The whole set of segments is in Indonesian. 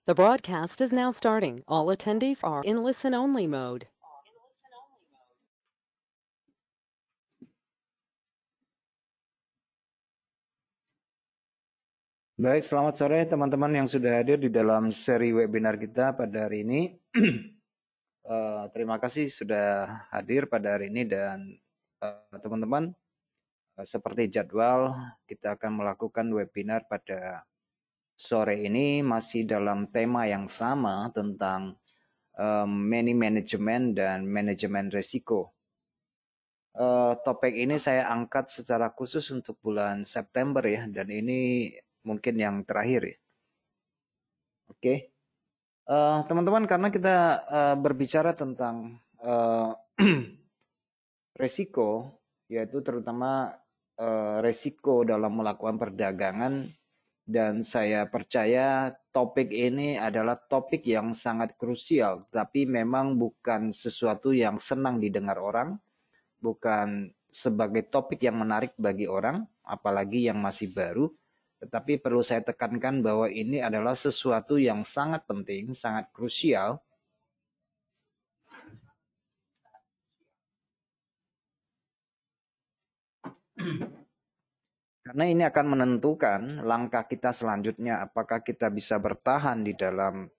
The broadcast is now starting. All attendees are in listen-only mode. Baik, selamat sore teman-teman yang sudah hadir di dalam seri webinar kita pada hari ini. Terima kasih sudah hadir pada hari ini dan teman-teman, seperti jadwal kita akan melakukan webinar pada sore ini masih dalam tema yang sama tentang money management dan manajemen risiko. Topik ini saya angkat secara khusus untuk bulan September ya, dan ini mungkin yang terakhir ya. Oke. Teman-teman, karena kita berbicara tentang resiko, yaitu terutama resiko dalam melakukan perdagangan, dan saya percaya topik ini adalah topik yang sangat krusial, tapi memang bukan sesuatu yang senang didengar orang, bukan sebagai topik yang menarik bagi orang, apalagi yang masih baru. Tetapi perlu saya tekankan bahwa ini adalah sesuatu yang sangat penting, sangat krusial. Karena ini akan menentukan langkah kita selanjutnya, apakah kita bisa bertahan di dalam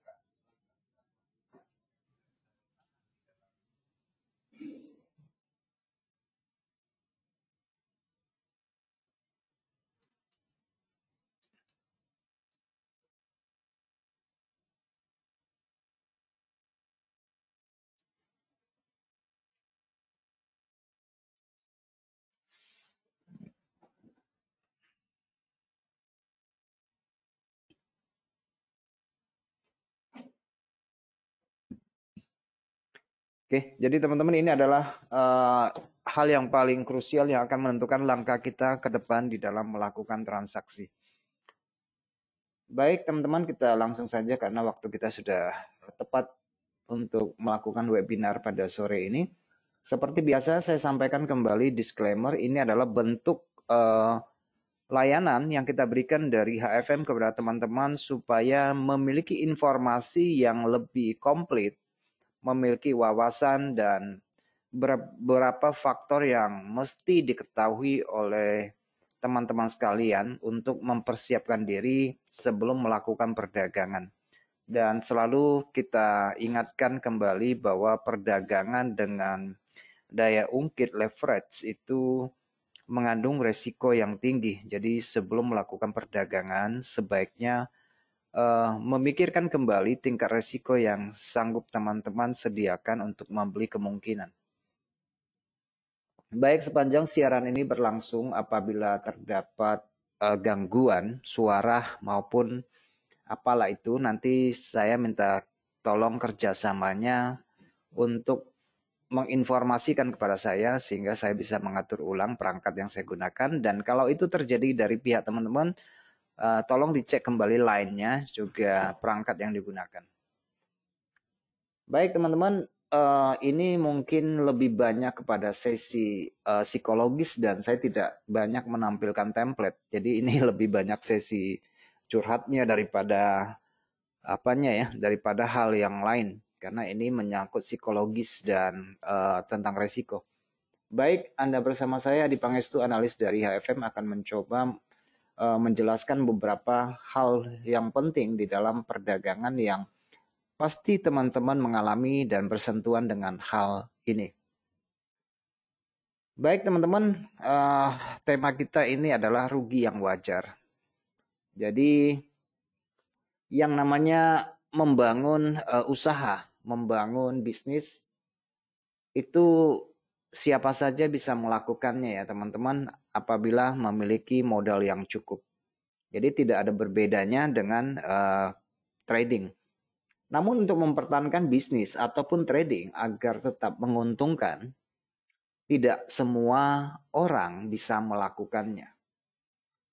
Oke, jadi teman-teman, ini adalah hal yang paling krusial yang akan menentukan langkah kita ke depan di dalam melakukan transaksi. Baik teman-teman, kita langsung saja karena waktu kita sudah tepat untuk melakukan webinar pada sore ini. Seperti biasa saya sampaikan kembali disclaimer, ini adalah bentuk layanan yang kita berikan dari HFM kepada teman-teman supaya memiliki informasi yang lebih komplit, memiliki wawasan dan beberapa faktor yang mesti diketahui oleh teman-teman sekalian untuk mempersiapkan diri sebelum melakukan perdagangan. Dan selalu kita ingatkan kembali bahwa perdagangan dengan daya ungkit leverage itu mengandung resiko yang tinggi. Jadi sebelum melakukan perdagangan sebaiknya memikirkan kembali tingkat resiko yang sanggup teman-teman sediakan untuk membeli kemungkinan. Baik, sepanjang siaran ini berlangsung, apabila terdapat gangguan suara maupun apalah itu, nanti saya minta tolong kerjasamanya untuk menginformasikan kepada saya sehingga saya bisa mengatur ulang perangkat yang saya gunakan. Dan kalau itu terjadi dari pihak teman-teman, tolong dicek kembali line-nya juga perangkat yang digunakan. Baik teman-teman, ini mungkin lebih banyak kepada sesi psikologis dan saya tidak banyak menampilkan template. Jadi ini lebih banyak sesi curhatnya daripada daripada hal yang lain, karena ini menyangkut psikologis dan tentang resiko. Baik, Anda bersama saya Adi Pangestu, analis dari HFM, akan mencoba menjelaskan beberapa hal yang penting di dalam perdagangan yang pasti teman-teman mengalami dan bersentuhan dengan hal ini. Baik teman-teman, tema kita ini adalah rugi yang wajar. Jadi yang namanya membangun usaha, membangun bisnis, itu siapa saja bisa melakukannya ya teman-teman, apabila memiliki modal yang cukup. Jadi tidak ada berbedanya dengan trading. Namun untuk mempertahankan bisnis ataupun trading agar tetap menguntungkan, tidak semua orang bisa melakukannya.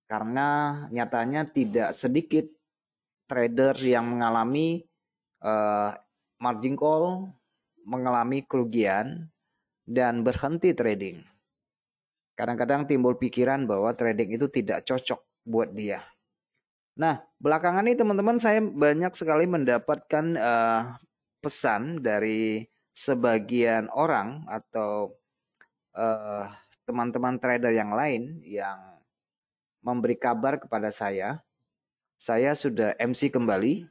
Karena nyatanya tidak sedikit trader yang mengalami margin call, mengalami kerugian, dan berhenti trading. Kadang-kadang timbul pikiran bahwa trading itu tidak cocok buat dia. Nah, belakangan ini teman-teman saya banyak sekali mendapatkan pesan dari sebagian orang atau eh, teman-teman trader yang lain yang memberi kabar kepada saya sudah MC kembali.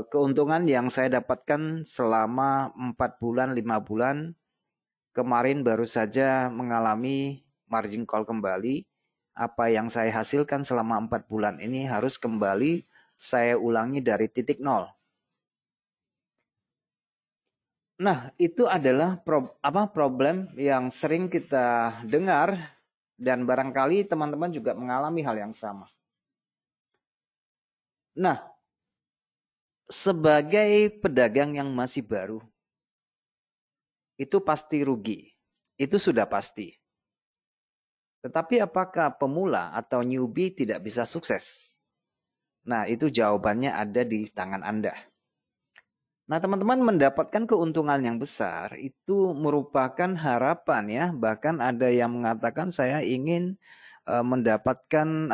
Keuntungan yang saya dapatkan selama 4 bulan, 5 bulan, kemarin baru saja mengalami margin call kembali. Apa yang saya hasilkan selama 4 bulan ini harus kembali saya ulangi dari titik nol. Nah, itu adalah problem yang sering kita dengar dan barangkali teman-teman juga mengalami hal yang sama. Nah, sebagai pedagang yang masih baru, itu pasti rugi. Itu sudah pasti. Tetapi apakah pemula atau newbie tidak bisa sukses? Nah, itu jawabannya ada di tangan Anda. Nah, teman-teman mendapatkan keuntungan yang besar itu merupakan harapan ya. Bahkan ada yang mengatakan saya ingin mendapatkan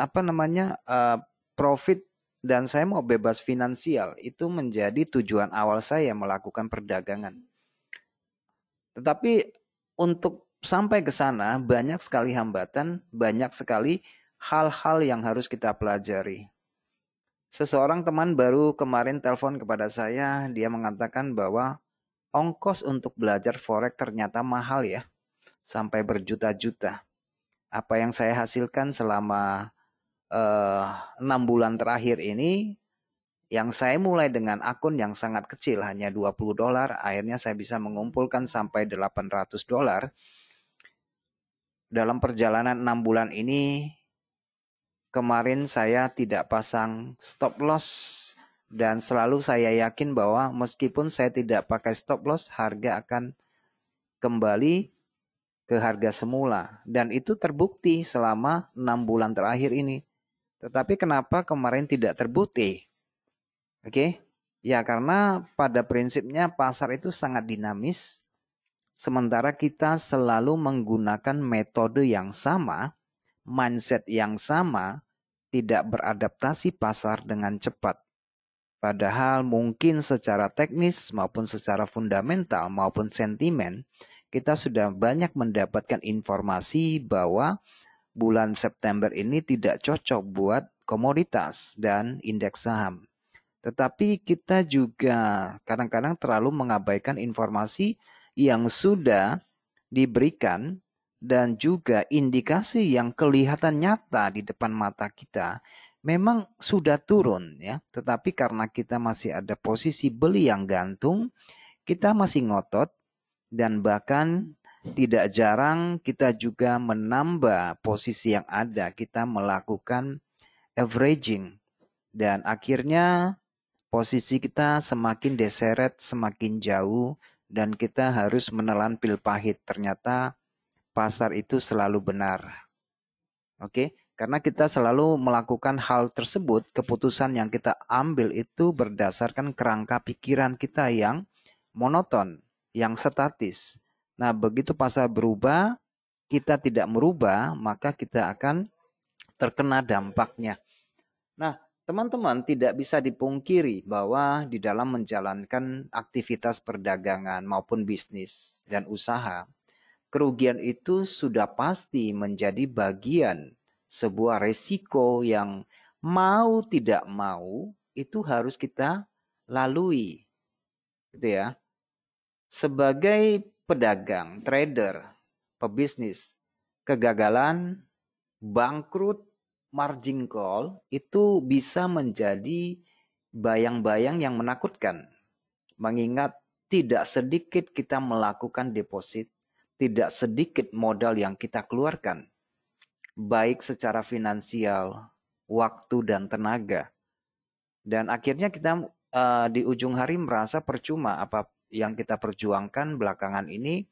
profit dan saya mau bebas finansial. Itu menjadi tujuan awal saya melakukan perdagangan. Tetapi untuk sampai ke sana banyak sekali hambatan, banyak sekali hal-hal yang harus kita pelajari. Seseorang teman baru kemarin telepon kepada saya, dia mengatakan bahwa ongkos untuk belajar forex ternyata mahal ya, sampai berjuta-juta. Apa yang saya hasilkan selama 6 bulan terakhir ini, yang saya mulai dengan akun yang sangat kecil, hanya $20, akhirnya saya bisa mengumpulkan sampai $800. Dalam perjalanan 6 bulan ini, kemarin saya tidak pasang stop loss dan selalu saya yakin bahwa meskipun saya tidak pakai stop loss, harga akan kembali ke harga semula. Dan itu terbukti selama 6 bulan terakhir ini. Tetapi kenapa kemarin tidak terbukti? Oke, ya karena pada prinsipnya pasar itu sangat dinamis. Sementara kita selalu menggunakan metode yang sama, mindset yang sama, tidak beradaptasi pasar dengan cepat. Padahal mungkin secara teknis maupun secara fundamental maupun sentimen, kita sudah banyak mendapatkan informasi bahwa bulan September ini tidak cocok buat komoditas dan indeks saham. Tetapi kita juga kadang-kadang terlalu mengabaikan informasi yang sudah diberikan dan juga indikasi yang kelihatan nyata di depan mata kita memang sudah turun ya, tetapi karena kita masih ada posisi beli yang gantung, kita masih ngotot dan bahkan tidak jarang kita juga menambah posisi yang ada, kita melakukan averaging dan akhirnya posisi kita semakin deseret, semakin jauh dan kita harus menelan pil pahit. Ternyata pasar itu selalu benar. Oke, karena kita selalu melakukan hal tersebut, keputusan yang kita ambil itu berdasarkan kerangka pikiran kita yang monoton, yang statis. Nah, begitu pasar berubah, kita tidak merubah, maka kita akan terkena dampaknya. Nah, teman-teman tidak bisa dipungkiri bahwa di dalam menjalankan aktivitas perdagangan maupun bisnis dan usaha, kerugian itu sudah pasti menjadi bagian sebuah resiko yang mau tidak mau itu harus kita lalui. Gitu ya. Sebagai pedagang, trader, pebisnis, kegagalan, bangkrut, margin call itu bisa menjadi bayang-bayang yang menakutkan. Mengingat tidak sedikit kita melakukan deposit, tidak sedikit modal yang kita keluarkan, baik secara finansial, waktu dan tenaga. Dan akhirnya kita di ujung hari merasa percuma apa yang kita perjuangkan belakangan ini.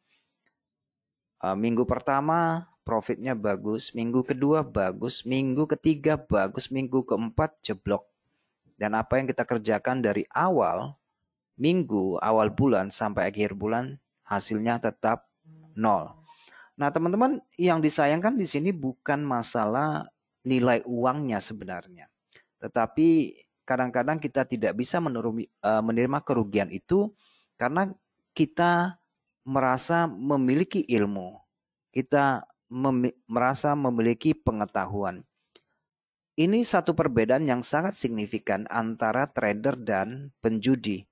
Minggu pertama profitnya bagus, minggu kedua bagus, minggu ketiga bagus, minggu keempat jeblok. Dan apa yang kita kerjakan dari awal minggu, awal bulan sampai akhir bulan hasilnya tetap nol. Nah, teman-teman, yang disayangkan di sini bukan masalah nilai uangnya sebenarnya. Tetapi kadang-kadang kita tidak bisa menerima kerugian itu karena kita merasa memiliki ilmu, kita merasa memiliki pengetahuan. Ini satu perbedaan yang sangat signifikan antara trader dan penjudi.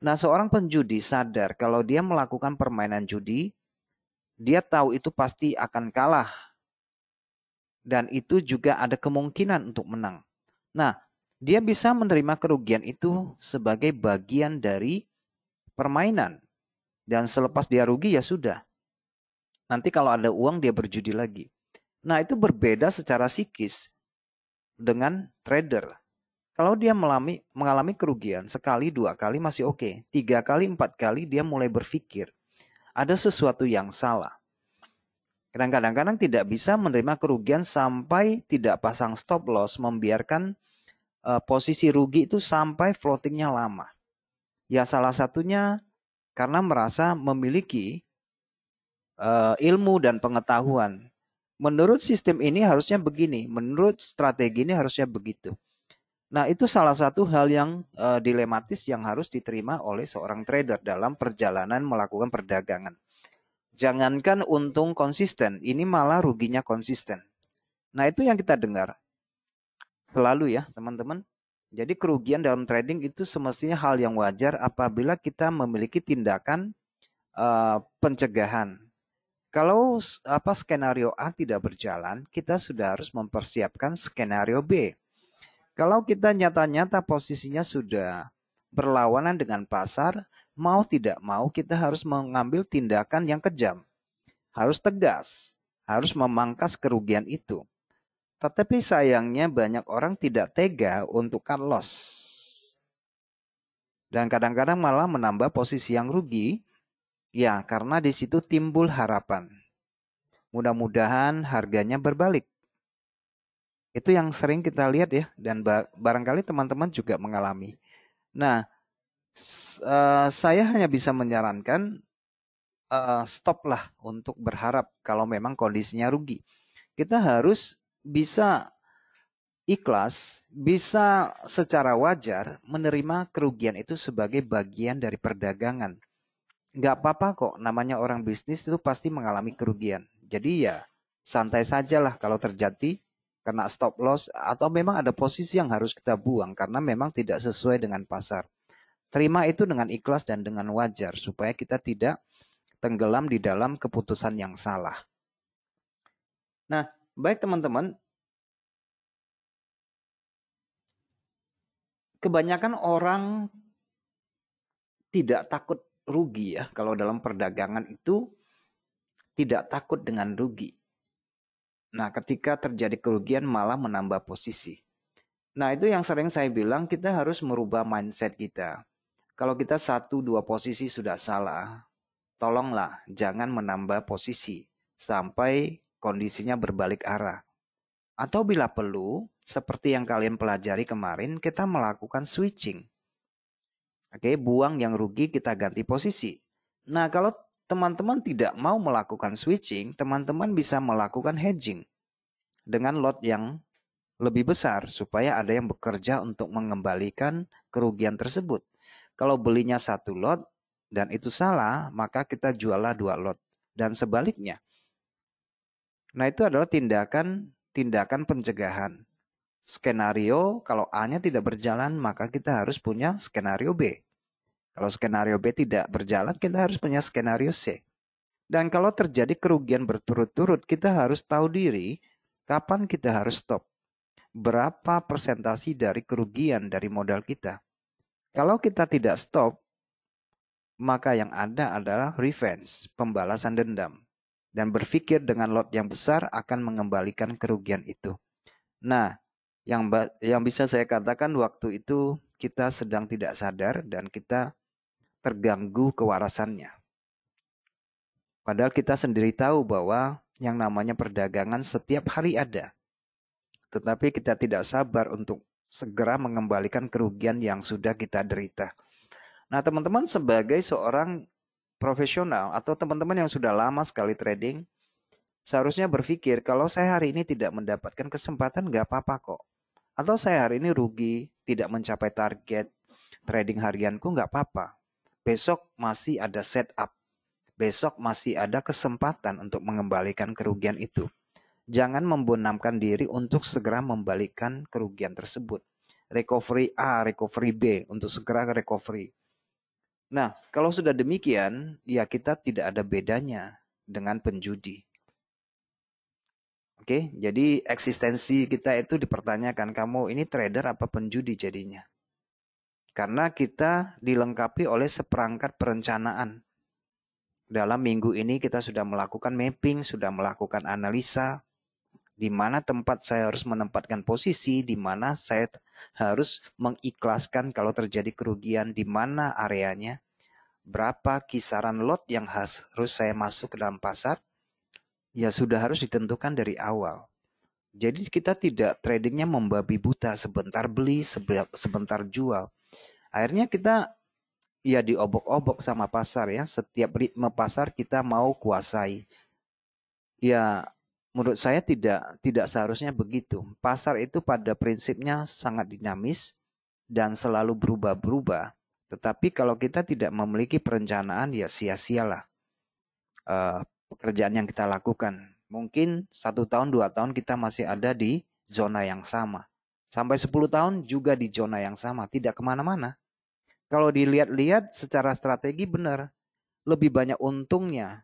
Nah, seorang penjudi sadar kalau dia melakukan permainan judi, dia tahu itu pasti akan kalah. Dan itu juga ada kemungkinan untuk menang. Nah, dia bisa menerima kerugian itu sebagai bagian dari permainan. Dan selepas dia rugi ya sudah. Nanti kalau ada uang dia berjudi lagi. Nah, itu berbeda secara psikis dengan trader. Kalau dia mengalami kerugian sekali, dua kali masih oke. 3 kali, 4 kali dia mulai berpikir. Ada sesuatu yang salah. Kadang-kadang tidak bisa menerima kerugian sampai tidak pasang stop loss, membiarkan posisi rugi itu sampai floatingnya lama. Ya salah satunya karena merasa memiliki ilmu dan pengetahuan. Menurut sistem ini harusnya begini, menurut strategi ini harusnya begitu. Nah, itu salah satu hal yang dilematis yang harus diterima oleh seorang trader dalam perjalanan melakukan perdagangan. Jangankan untung konsisten, ini malah ruginya konsisten. Nah, itu yang kita dengar selalu ya, teman-teman. Jadi kerugian dalam trading itu semestinya hal yang wajar apabila kita memiliki tindakan pencegahan. Kalau skenario A tidak berjalan, kita sudah harus mempersiapkan skenario B. Kalau kita nyata-nyata posisinya sudah berlawanan dengan pasar, mau tidak mau kita harus mengambil tindakan yang kejam. Harus tegas, harus memangkas kerugian itu. Tetapi sayangnya banyak orang tidak tega untuk cut loss. Dan kadang-kadang malah menambah posisi yang rugi, ya karena di situ timbul harapan. Mudah-mudahan harganya berbalik. Itu yang sering kita lihat ya, dan barangkali teman-teman juga mengalami. Nah, saya hanya bisa menyarankan stoplah untuk berharap kalau memang kondisinya rugi. Kita harus bisa ikhlas, bisa secara wajar menerima kerugian itu sebagai bagian dari perdagangan. Nggak apa-apa kok, namanya orang bisnis itu pasti mengalami kerugian. Jadi ya santai sajalah kalau terjadi kena stop loss atau memang ada posisi yang harus kita buang karena memang tidak sesuai dengan pasar. Terima itu dengan ikhlas dan dengan wajar supaya kita tidak tenggelam di dalam keputusan yang salah. Nah, baik teman-teman, kebanyakan orang tidak takut rugi ya. Kalau dalam perdagangan itu tidak takut dengan rugi. Nah, ketika terjadi kerugian malah menambah posisi. Nah, itu yang sering saya bilang kita harus merubah mindset kita. Kalau kita 1-2 posisi sudah salah, tolonglah jangan menambah posisi sampai kondisinya berbalik arah. Atau bila perlu, seperti yang kalian pelajari kemarin, kita melakukan switching. Oke, buang yang rugi kita ganti posisi. Nah, kalau teman-teman tidak mau melakukan switching, teman-teman bisa melakukan hedging dengan lot yang lebih besar supaya ada yang bekerja untuk mengembalikan kerugian tersebut. Kalau belinya 1 lot dan itu salah, maka kita juallah 2 lot dan sebaliknya. Nah, itu adalah tindakan pencegahan. Skenario kalau A-nya tidak berjalan, maka kita harus punya skenario B. Kalau skenario B tidak berjalan, kita harus punya skenario C. Dan kalau terjadi kerugian berturut-turut, kita harus tahu diri kapan kita harus stop. Berapa persentasi dari kerugian dari modal kita. Kalau kita tidak stop, maka yang ada adalah revenge, pembalasan dendam. Dan berpikir dengan lot yang besar akan mengembalikan kerugian itu. Nah, yang bisa saya katakan waktu itu kita sedang tidak sadar dan kita terganggu kewarasannya. Padahal kita sendiri tahu bahwa yang namanya perdagangan setiap hari ada. Tetapi kita tidak sabar untuk segera mengembalikan kerugian yang sudah kita derita. Nah, teman-teman sebagai seorang profesional atau teman-teman yang sudah lama sekali trading, seharusnya berpikir kalau saya hari ini tidak mendapatkan kesempatan nggak apa-apa kok. Atau saya hari ini rugi, tidak mencapai target trading harianku, nggak apa-apa. Besok masih ada setup. Besok masih ada kesempatan untuk mengembalikan kerugian itu. Jangan membenamkan diri untuk segera membalikan kerugian tersebut. Recovery A, recovery B, untuk segera recovery. Nah, kalau sudah demikian, ya kita tidak ada bedanya dengan penjudi. Oke, jadi eksistensi kita itu dipertanyakan, kamu ini trader apa penjudi jadinya? Karena kita dilengkapi oleh seperangkat perencanaan. Dalam minggu ini kita sudah melakukan mapping, sudah melakukan analisa, di mana tempat saya harus menempatkan posisi, di mana saya harus mengikhlaskan kalau terjadi kerugian, di mana areanya, berapa kisaran lot yang harus saya masuk ke dalam pasar, ya sudah harus ditentukan dari awal. Jadi kita tidak tradingnya membabi buta, sebentar beli, sebentar jual. Akhirnya kita ya diobok-obok sama pasar ya. Setiap ritme pasar kita mau kuasai. Ya menurut saya tidak seharusnya begitu. Pasar itu pada prinsipnya sangat dinamis dan selalu berubah-berubah. Tetapi kalau kita tidak memiliki perencanaan ya sia-sialah pekerjaan yang kita lakukan. Mungkin 1 tahun, 2 tahun kita masih ada di zona yang sama. Sampai 10 tahun juga di zona yang sama, tidak kemana-mana. Kalau dilihat-lihat secara strategi benar, lebih banyak untungnya.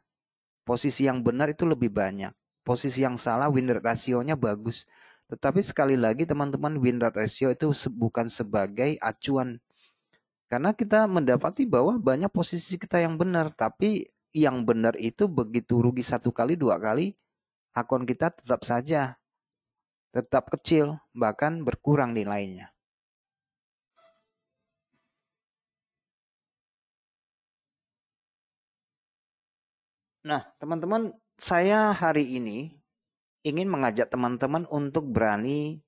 Posisi yang benar itu lebih banyak. Posisi yang salah win rate ratio-nya bagus. Tetapi sekali lagi teman-teman, win rate ratio itu bukan sebagai acuan. Karena kita mendapati bahwa banyak posisi kita yang benar, tapi yang benar itu begitu rugi 1 kali, 2 kali, akun kita tetap saja tetap kecil, bahkan berkurang nilainya. Nah, teman-teman, saya hari ini ingin mengajak teman-teman untuk berani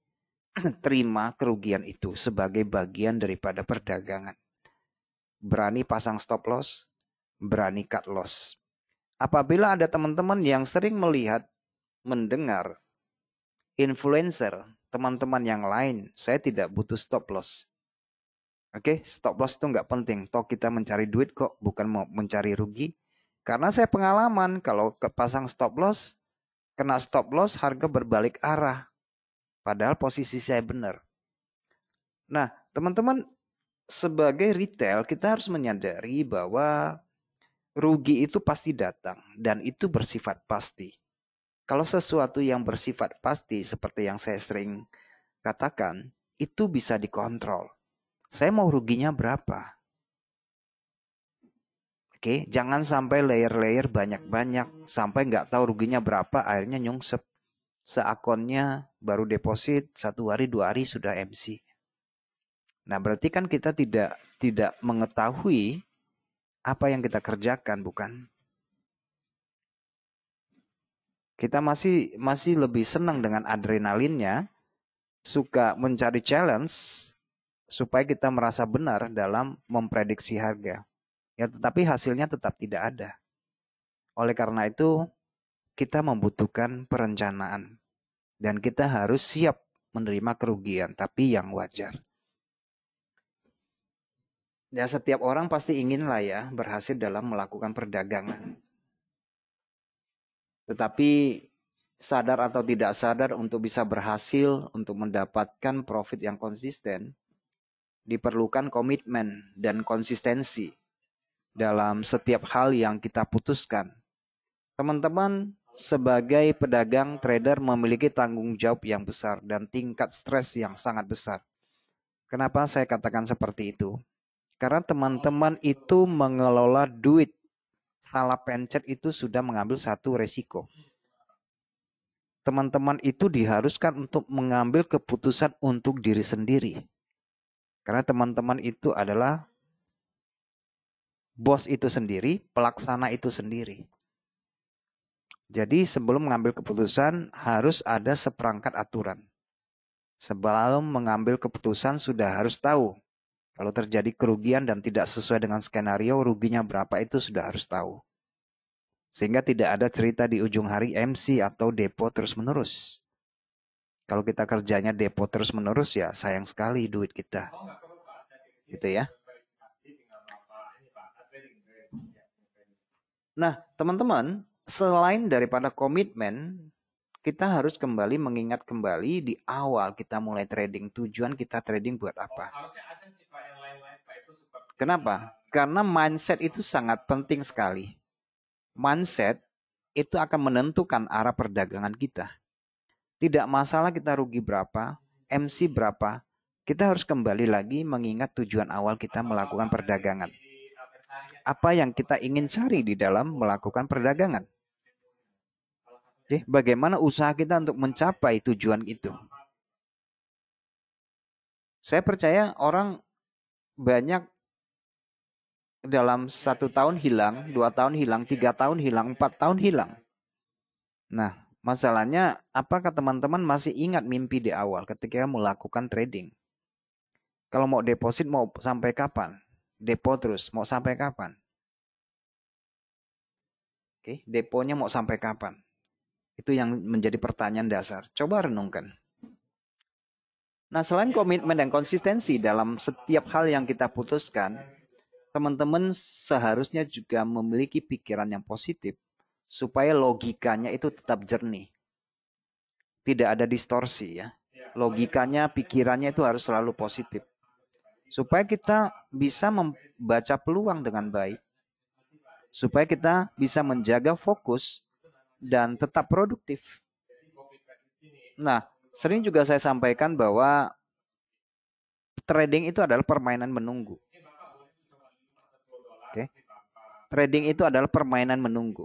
terima kerugian itu sebagai bagian daripada perdagangan. Berani pasang stop loss, berani cut loss. Apabila ada teman-teman yang sering melihat, mendengar influencer, teman-teman yang lain, saya tidak butuh stop loss. Oke, stop loss itu nggak penting. Toh kita mencari duit kok, bukan mau mencari rugi. Karena saya pengalaman kalau pasang stop loss, kena stop loss harga berbalik arah. Padahal posisi saya benar. Nah, teman-teman, sebagai retail kita harus menyadari bahwa rugi itu pasti datang dan itu bersifat pasti. Kalau sesuatu yang bersifat pasti seperti yang saya sering katakan, itu bisa dikontrol. Saya mau ruginya berapa? Oke, jangan sampai layer-layer banyak-banyak sampai nggak tahu ruginya berapa, akhirnya nyungsep. Seakonnya baru deposit 1 hari 2 hari sudah MC. Nah, berarti kan kita tidak mengetahui apa yang kita kerjakan, bukan? Kita masih lebih senang dengan adrenalinnya, suka mencari challenge supaya kita merasa benar dalam memprediksi harga. Ya, tetapi hasilnya tetap tidak ada. Oleh karena itu, kita membutuhkan perencanaan dan kita harus siap menerima kerugian, tapi yang wajar. Ya, setiap orang pasti ingin lah ya berhasil dalam melakukan perdagangan. Tetapi sadar atau tidak sadar untuk bisa berhasil untuk mendapatkan profit yang konsisten, diperlukan komitmen dan konsistensi dalam setiap hal yang kita putuskan. Teman-teman, sebagai pedagang trader memiliki tanggung jawab yang besar dan tingkat stres yang sangat besar. Kenapa saya katakan seperti itu? Karena teman-teman itu mengelola duit. Salah pencet itu sudah mengambil satu resiko. Teman-teman itu diharuskan untuk mengambil keputusan untuk diri sendiri. Karena teman-teman itu adalah bos itu sendiri, pelaksana itu sendiri. Jadi sebelum mengambil keputusan harus ada seperangkat aturan. Sebelum mengambil keputusan sudah harus tahu. Kalau terjadi kerugian dan tidak sesuai dengan skenario, ruginya berapa itu sudah harus tahu. Sehingga tidak ada cerita di ujung hari MC atau depo terus-menerus. Kalau kita kerjanya depo terus-menerus ya sayang sekali duit kita. Gitu ya. Nah, teman-teman, selain daripada komitmen, kita harus kembali mengingat kembali di awal kita mulai trading. Tujuan kita trading buat apa? Kenapa? Karena mindset itu sangat penting sekali. Mindset itu akan menentukan arah perdagangan kita. Tidak masalah kita rugi berapa, MC berapa, kita harus kembali lagi mengingat tujuan awal kita melakukan perdagangan. Apa yang kita ingin cari di dalam melakukan perdagangan? Oke, bagaimana usaha kita untuk mencapai tujuan itu? Saya percaya orang banyak dalam 1 tahun hilang, 2 tahun hilang, 3 tahun hilang, 4 tahun hilang. Nah, masalahnya apakah teman-teman masih ingat mimpi di awal ketika melakukan trading? Kalau mau deposit mau sampai kapan? Depo terus, mau sampai kapan? Oke, deponya mau sampai kapan? Itu yang menjadi pertanyaan dasar. Coba renungkan. Nah, selain komitmen dan konsistensi dalam setiap hal yang kita putuskan, teman-teman seharusnya juga memiliki pikiran yang positif supaya logikanya itu tetap jernih. Tidak ada distorsi ya. Logikanya, pikirannya itu harus selalu positif. Supaya kita bisa membaca peluang dengan baik. Supaya kita bisa menjaga fokus dan tetap produktif. Nah, sering juga saya sampaikan bahwa trading itu adalah permainan menunggu. Oke. Trading itu adalah permainan menunggu.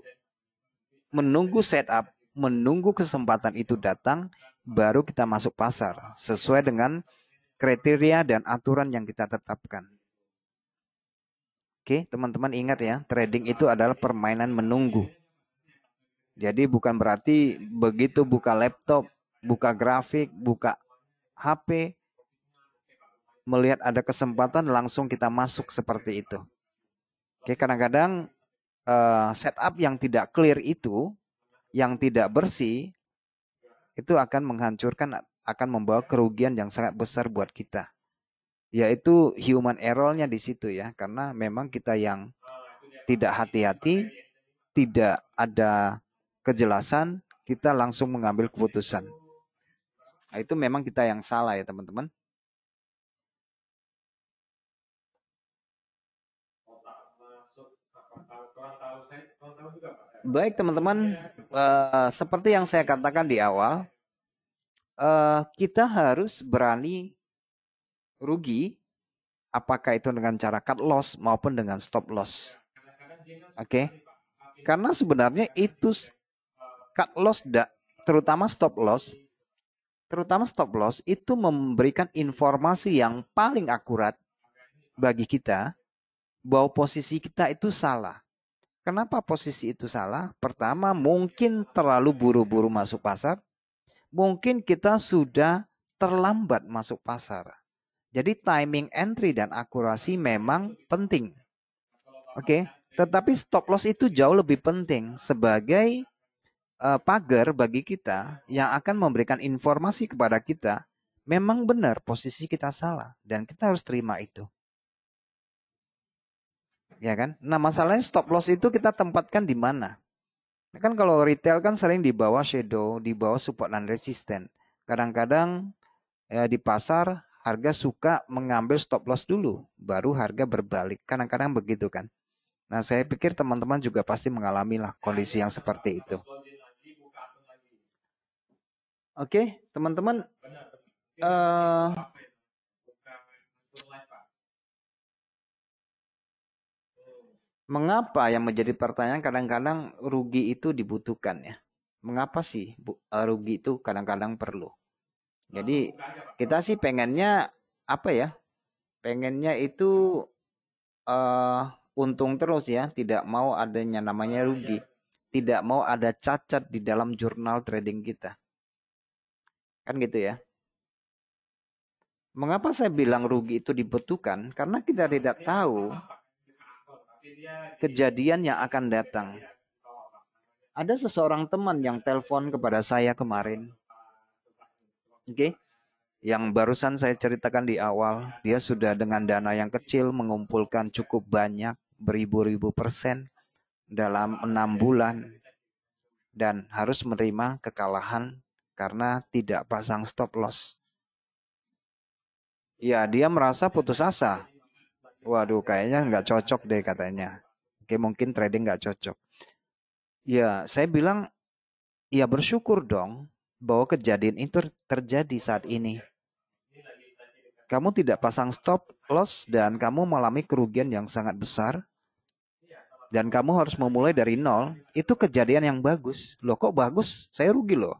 Menunggu setup, menunggu kesempatan itu datang, baru kita masuk pasar sesuai dengan kriteria dan aturan yang kita tetapkan. Oke, teman-teman ingat ya, trading itu adalah permainan menunggu. Jadi bukan berarti begitu buka laptop, buka grafik, buka HP, melihat ada kesempatan langsung kita masuk seperti itu. Oke, kadang-kadang setup yang tidak clear itu, yang tidak bersih, itu akan menghancurkan, akan membawa kerugian yang sangat besar buat kita. Yaitu human error-nya di situ ya, karena memang kita yang tidak hati-hati, tidak ada kejelasan, kita langsung mengambil keputusan. Nah, itu memang kita yang salah ya teman-teman. Baik teman-teman, seperti yang saya katakan di awal, kita harus berani rugi, apakah itu dengan cara cut loss maupun dengan stop loss. Oke, karena sebenarnya itu cut loss, terutama stop loss itu memberikan informasi yang paling akurat bagi kita bahwa posisi kita itu salah. Kenapa posisi itu salah? Pertama, mungkin terlalu buru-buru masuk pasar. Mungkin kita sudah terlambat masuk pasar. Jadi timing entry dan akurasi memang penting. Oke, tetapi stop loss itu jauh lebih penting sebagai pagar bagi kita yang akan memberikan informasi kepada kita memang benar posisi kita salah dan kita harus terima itu. Ya kan? Nah, masalahnya stop loss itu kita tempatkan di mana? Kan kalau retail kan sering di bawah shadow, di bawah support dan resisten. Kadang-kadang di pasar harga suka mengambil stop loss dulu, baru harga berbalik. Kadang-kadang begitu kan. Nah, saya pikir teman-teman juga pasti mengalami lah kondisi yang seperti itu. Oke, teman-teman. Mengapa yang menjadi pertanyaan kadang-kadang rugi itu dibutuhkan ya? Mengapa sih rugi itu kadang-kadang perlu? Jadi kita sih pengennya apa ya? Pengennya itu untung terus ya, tidak mau adanya namanya rugi, tidak mau ada cacat di dalam jurnal trading kita. Kan gitu ya. Mengapa saya bilang rugi itu dibutuhkan? Karena kita tidak tahu kejadian yang akan datang. Ada seseorang teman yang telepon kepada saya kemarin. Oke. Yang barusan saya ceritakan di awal, dia sudah dengan dana yang kecil mengumpulkan cukup banyak, beribu-ribu persen dalam 6 bulan, dan harus menerima kekalahan karena tidak pasang stop loss. Ya, dia merasa putus asa. Waduh, kayaknya nggak cocok deh katanya. Oke, mungkin trading nggak cocok. Ya, saya bilang, ya bersyukur dong bahwa kejadian itu terjadi saat ini. Kamu tidak pasang stop loss dan kamu mengalami kerugian yang sangat besar. Dan kamu harus memulai dari nol. Itu kejadian yang bagus. Loh kok bagus? Saya rugi loh.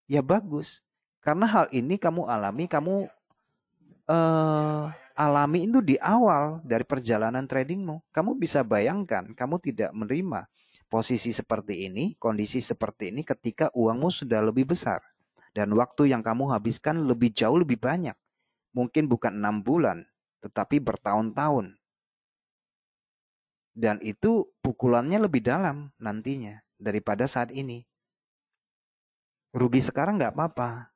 Ya bagus. Karena hal ini kamu alami, kamu alami itu di awal dari perjalanan tradingmu. Kamu bisa bayangkan, kamu tidak menerima posisi seperti ini, kondisi seperti ini ketika uangmu sudah lebih besar. Dan waktu yang kamu habiskan lebih jauh lebih banyak. Mungkin bukan 6 bulan, tetapi bertahun-tahun. Dan itu pukulannya lebih dalam nantinya daripada saat ini. Rugi sekarang nggak apa-apa.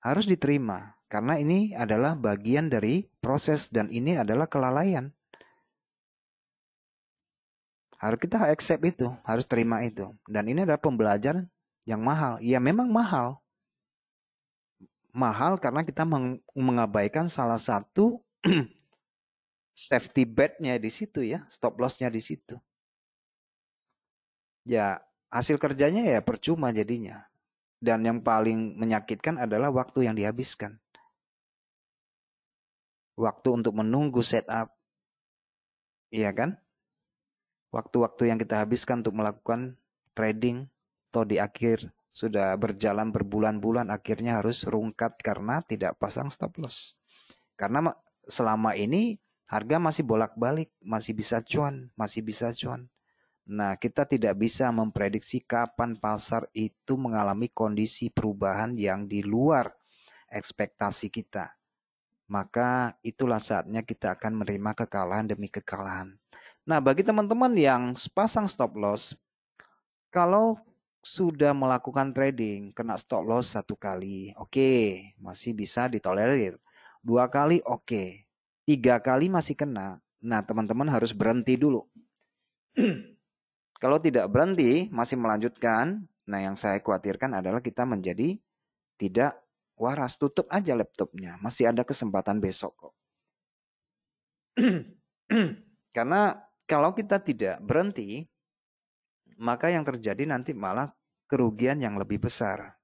Harus diterima. Karena ini adalah bagian dari proses dan ini adalah kelalaian. Harus kita accept itu, harus terima itu. Dan ini adalah pembelajaran yang mahal. Ya memang mahal. Mahal karena kita mengabaikan salah satu safety bet-nya di situ ya, stop loss-nya di situ. Ya, hasil kerjanya ya percuma jadinya. Dan yang paling menyakitkan adalah waktu yang dihabiskan. Waktu untuk menunggu setup. Iya kan? Waktu-waktu yang kita habiskan untuk melakukan trading, atau di akhir sudah berjalan berbulan-bulan akhirnya harus rungkat karena tidak pasang stop loss. Karena selama ini harga masih bolak-balik, masih bisa cuan, masih bisa cuan. Nah, kita tidak bisa memprediksi kapan pasar itu mengalami kondisi perubahan yang di luar ekspektasi kita. Maka itulah saatnya kita akan menerima kekalahan demi kekalahan. Nah, bagi teman-teman yang pasang stop loss, kalau sudah melakukan trading, kena stop loss 1 kali, oke, masih bisa ditolerir. 2 kali, oke. 3 kali masih kena. Nah, teman-teman harus berhenti dulu. Kalau tidak berhenti, masih melanjutkan, nah yang saya khawatirkan adalah kita menjadi tidak waras. Tutup aja laptopnya, masih ada kesempatan besok kok. Karena kalau kita tidak berhenti, maka yang terjadi nanti malah kerugian yang lebih besar.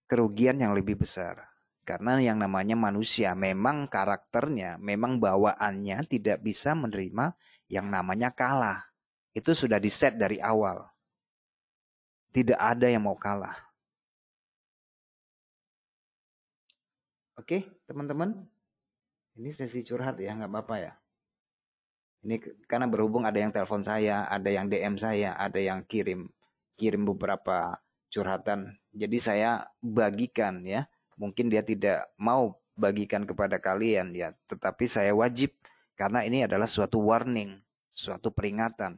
Kerugian yang lebih besar. Karena yang namanya manusia memang karakternya, memang bawaannya tidak bisa menerima yang namanya kalah. Itu sudah diset dari awal. Tidak ada yang mau kalah. Oke, teman-teman. Ini sesi curhat ya, nggak apa-apa ya. Ini karena berhubung ada yang telepon saya, ada yang DM saya, ada yang kirim beberapa curhatan. Jadi saya bagikan ya. Mungkin dia tidak mau bagikan kepada kalian ya, tetapi saya wajib karena ini adalah suatu warning, suatu peringatan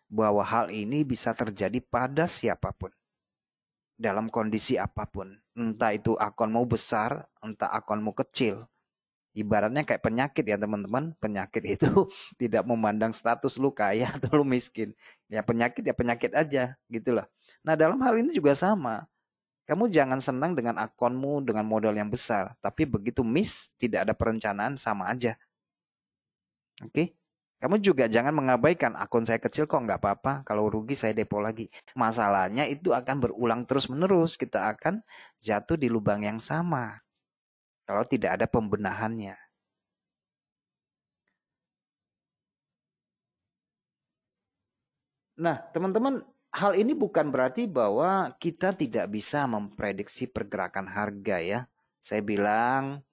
bahwa hal ini bisa terjadi pada siapapun. Dalam kondisi apapun, entah itu akunmu besar, entah akunmu kecil. Ibaratnya kayak penyakit ya teman-teman. Penyakit itu tidak memandang status lu kaya atau lu miskin. Ya penyakit aja gitu loh. Nah dalam hal ini juga sama. Kamu jangan senang dengan akunmu dengan modal yang besar. Tapi begitu miss, tidak ada perencanaan, sama aja. Oke? Kamu juga jangan mengabaikan akun saya kecil kok nggak apa-apa. Kalau rugi saya depo lagi. Masalahnya itu akan berulang terus menerus. Kita akan jatuh di lubang yang sama. Kalau tidak ada pembenahannya. Nah, teman-teman, hal ini bukan berarti bahwa kita tidak bisa memprediksi pergerakan harga ya. Saya bilang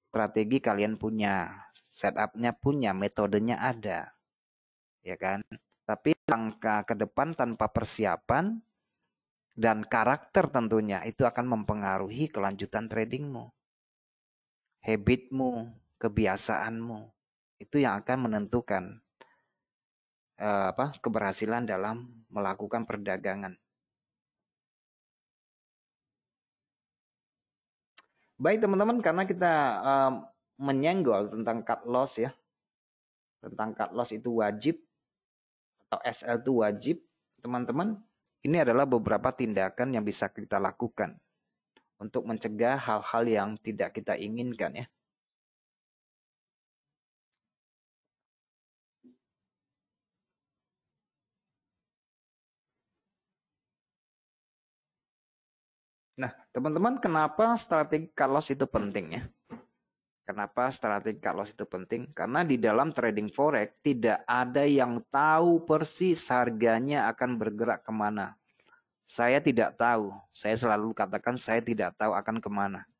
strategi kalian punya, setupnya punya, metodenya ada, ya kan? Tapi langkah ke depan tanpa persiapan dan karakter tentunya itu akan mempengaruhi kelanjutan tradingmu, habitmu, kebiasaanmu. Itu yang akan menentukan keberhasilan dalam melakukan perdagangan. Baik teman-teman, karena kita menyenggol tentang cut loss ya, tentang cut loss itu wajib atau SL itu wajib, teman-teman, ini adalah beberapa tindakan yang bisa kita lakukan untuk mencegah hal-hal yang tidak kita inginkan ya. Nah, teman-teman, kenapa strategi cut loss itu penting ya? Kenapa strategi cut loss itu penting? Karena di dalam trading forex tidak ada yang tahu persis harganya akan bergerak kemana. Saya tidak tahu. Saya selalu katakan saya tidak tahu akan kemana.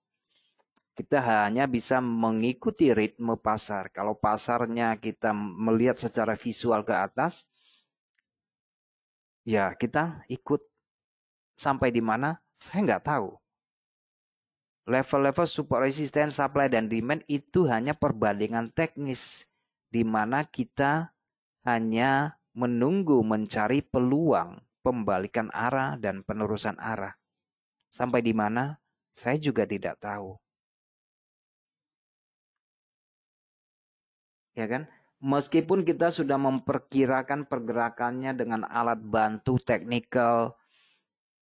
Kita hanya bisa mengikuti ritme pasar. Kalau pasarnya kita melihat secara visual ke atas, ya kita ikut. Sampai di mana? Saya nggak tahu. Level-level support resistance, supply, dan demand itu hanya perbandingan teknis. Di mana kita hanya menunggu mencari peluang pembalikan arah dan penerusan arah. Sampai di mana? Saya juga tidak tahu. Ya kan? Meskipun kita sudah memperkirakan pergerakannya dengan alat bantu teknikal,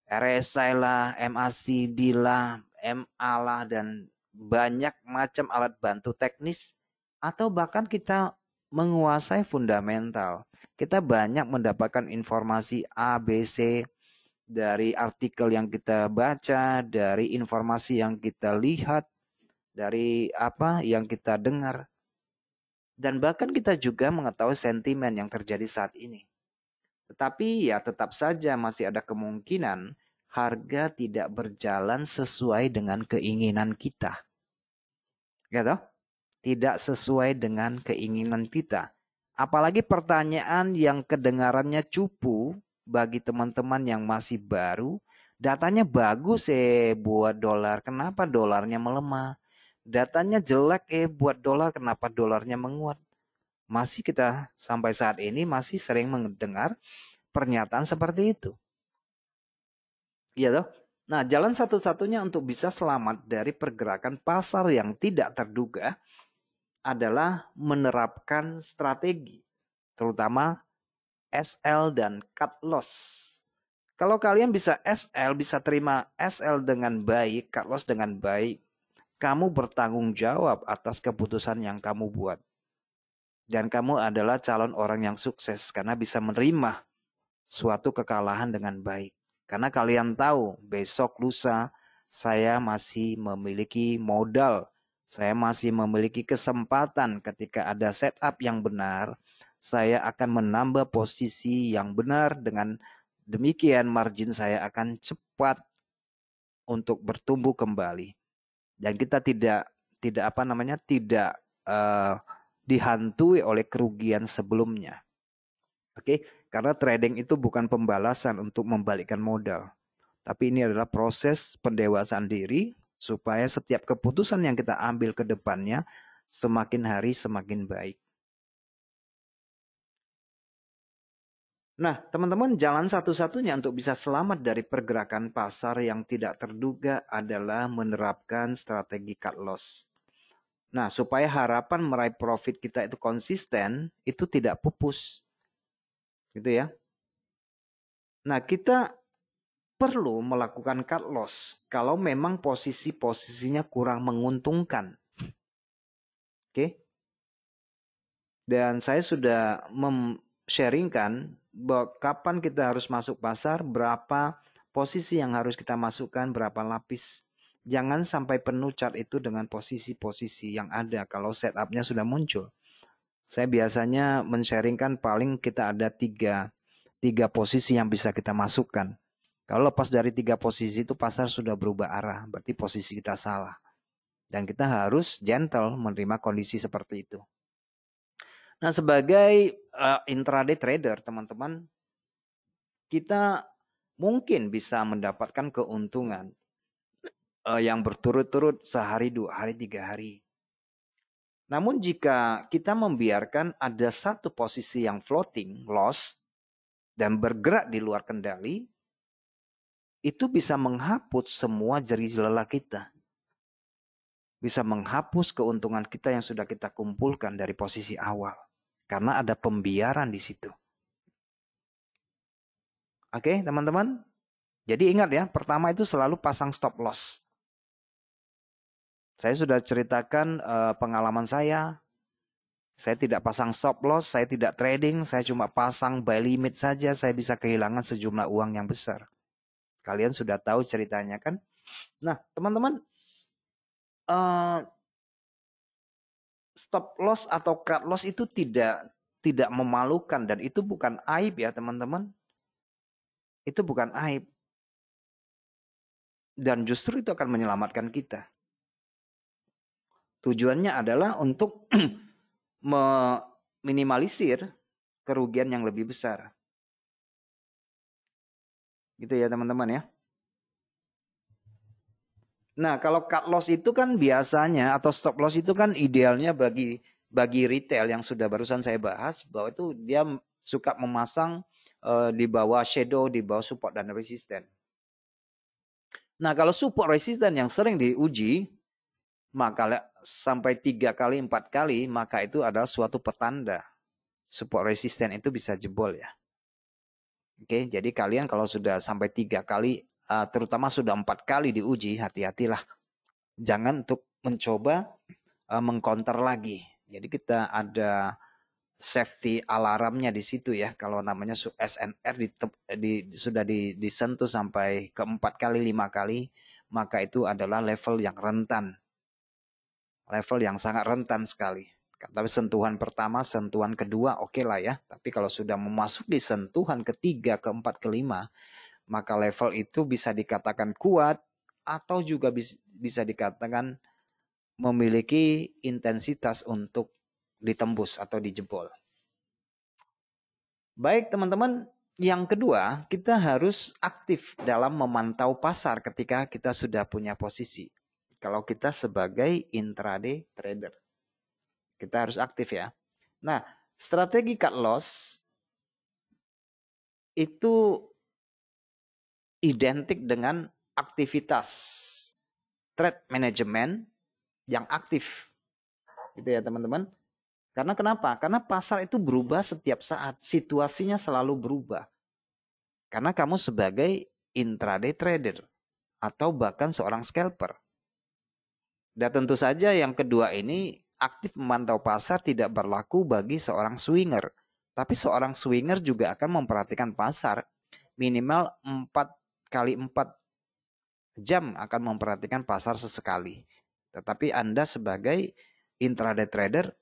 RSI lah, MACD lah, MA lah, dan banyak macam alat bantu teknis, atau bahkan kita menguasai fundamental. Kita banyak mendapatkan informasi A, B, C dari artikel yang kita baca, dari informasi yang kita lihat, dari apa yang kita dengar. Dan bahkan kita juga mengetahui sentimen yang terjadi saat ini. Tetapi ya tetap saja masih ada kemungkinan harga tidak berjalan sesuai dengan keinginan kita. Gitu? Tidak sesuai dengan keinginan kita. Apalagi pertanyaan yang kedengarannya cupu bagi teman-teman yang masih baru. Datanya bagus buat dolar. Kenapa dolarnya melemah? Datanya jelek buat dolar. Kenapa dolarnya menguat? Masih kita sampai saat ini masih sering mendengar pernyataan seperti itu. Iya toh? Nah, jalan satu-satunya untuk bisa selamat dari pergerakan pasar yang tidak terduga adalah menerapkan strategi, terutama SL dan cut loss. Kalau kalian bisa SL, bisa terima SL dengan baik, cut loss dengan baik, kamu bertanggung jawab atas keputusan yang kamu buat. Dan kamu adalah calon orang yang sukses karena bisa menerima suatu kekalahan dengan baik. Karena kalian tahu besok lusa saya masih memiliki modal. Saya masih memiliki kesempatan ketika ada setup yang benar. Saya akan menambah posisi yang benar, dengan demikian margin saya akan cepat untuk bertumbuh kembali. Dan kita tidak dihantui oleh kerugian sebelumnya. Oke, karena trading itu bukan pembalasan untuk membalikkan modal. Tapi ini adalah proses pendewasaan diri supaya setiap keputusan yang kita ambil ke depannya semakin hari semakin baik. Nah, teman-teman, jalan satu-satunya untuk bisa selamat dari pergerakan pasar yang tidak terduga adalah menerapkan strategi cut loss. Nah, supaya harapan meraih profit kita itu konsisten, itu tidak pupus. Gitu ya. Nah, kita perlu melakukan cut loss kalau memang posisinya kurang menguntungkan. Oke. Dan saya sudah sharingkan bahwa kapan kita harus masuk pasar, berapa posisi yang harus kita masukkan, berapa lapis. Jangan sampai penuh chart itu dengan posisi-posisi yang ada kalau setupnya sudah muncul. Saya biasanya men-sharingkan paling kita ada tiga posisi yang bisa kita masukkan. Kalau lepas dari 3 posisi itu pasar sudah berubah arah, berarti posisi kita salah. Dan kita harus gentle menerima kondisi seperti itu. Nah, sebagai intraday trader, teman-teman, kita mungkin bisa mendapatkan keuntungan yang berturut-turut sehari, 2 hari, 3 hari. Namun jika kita membiarkan ada satu posisi yang floating, loss, dan bergerak di luar kendali, itu bisa menghapus semua jerih lelah kita. bisa menghapus keuntungan kita yang sudah kita kumpulkan dari posisi awal. Karena ada pembiaran di situ. Oke, teman-teman. Jadi ingat ya, pertama itu selalu pasang stop loss. Saya sudah ceritakan pengalaman saya. Saya tidak pasang stop loss, saya tidak trading, saya cuma pasang buy limit saja, saya bisa kehilangan sejumlah uang yang besar. Kalian sudah tahu ceritanya kan? Nah, teman-teman, stop loss atau cut loss itu tidak memalukan dan itu bukan aib ya, teman-teman. Itu bukan aib. Dan justru itu akan menyelamatkan kita. Tujuannya adalah untuk meminimalisir kerugian yang lebih besar. Gitu ya teman-teman ya. Nah, kalau cut loss itu kan biasanya atau stop loss itu kan idealnya bagi retail yang sudah barusan saya bahas bahwa itu dia suka memasang di bawah shadow, di bawah support dan resisten. Nah, kalau support resisten yang sering diuji maka sampai 3 kali, 4 kali, maka itu adalah suatu petanda support resisten itu bisa jebol ya. Oke, jadi kalian kalau sudah sampai 3 kali, terutama sudah 4 kali diuji, hati-hatilah. Jangan untuk mencoba mengcounter lagi. Jadi kita ada safety alarmnya di situ ya. Kalau namanya SNR sudah disentuh sampai ke 4 kali, 5 kali, maka itu adalah level yang rentan. Level yang sangat rentan sekali. Tapi sentuhan pertama, sentuhan kedua oke lah ya. Tapi kalau sudah memasuki sentuhan ketiga, keempat, kelima, maka level itu bisa dikatakan kuat atau juga bisa dikatakan memiliki intensitas untuk ditembus atau dijebol. Baik teman-teman, yang kedua kita harus aktif dalam memantau pasar ketika kita sudah punya posisi. Kalau kita sebagai intraday trader, kita harus aktif ya. Nah, strategi cut loss itu identik dengan aktivitas trade management yang aktif. Gitu ya teman-teman. Karena kenapa? Karena pasar itu berubah setiap saat. Situasinya selalu berubah. Karena kamu sebagai intraday trader atau bahkan seorang scalper. Dan tentu saja yang kedua ini aktif memantau pasar tidak berlaku bagi seorang swinger. Tapi seorang swinger juga akan memperhatikan pasar minimal 4 kali 4 jam akan memperhatikan pasar sesekali. Tetapi Anda sebagai intraday trader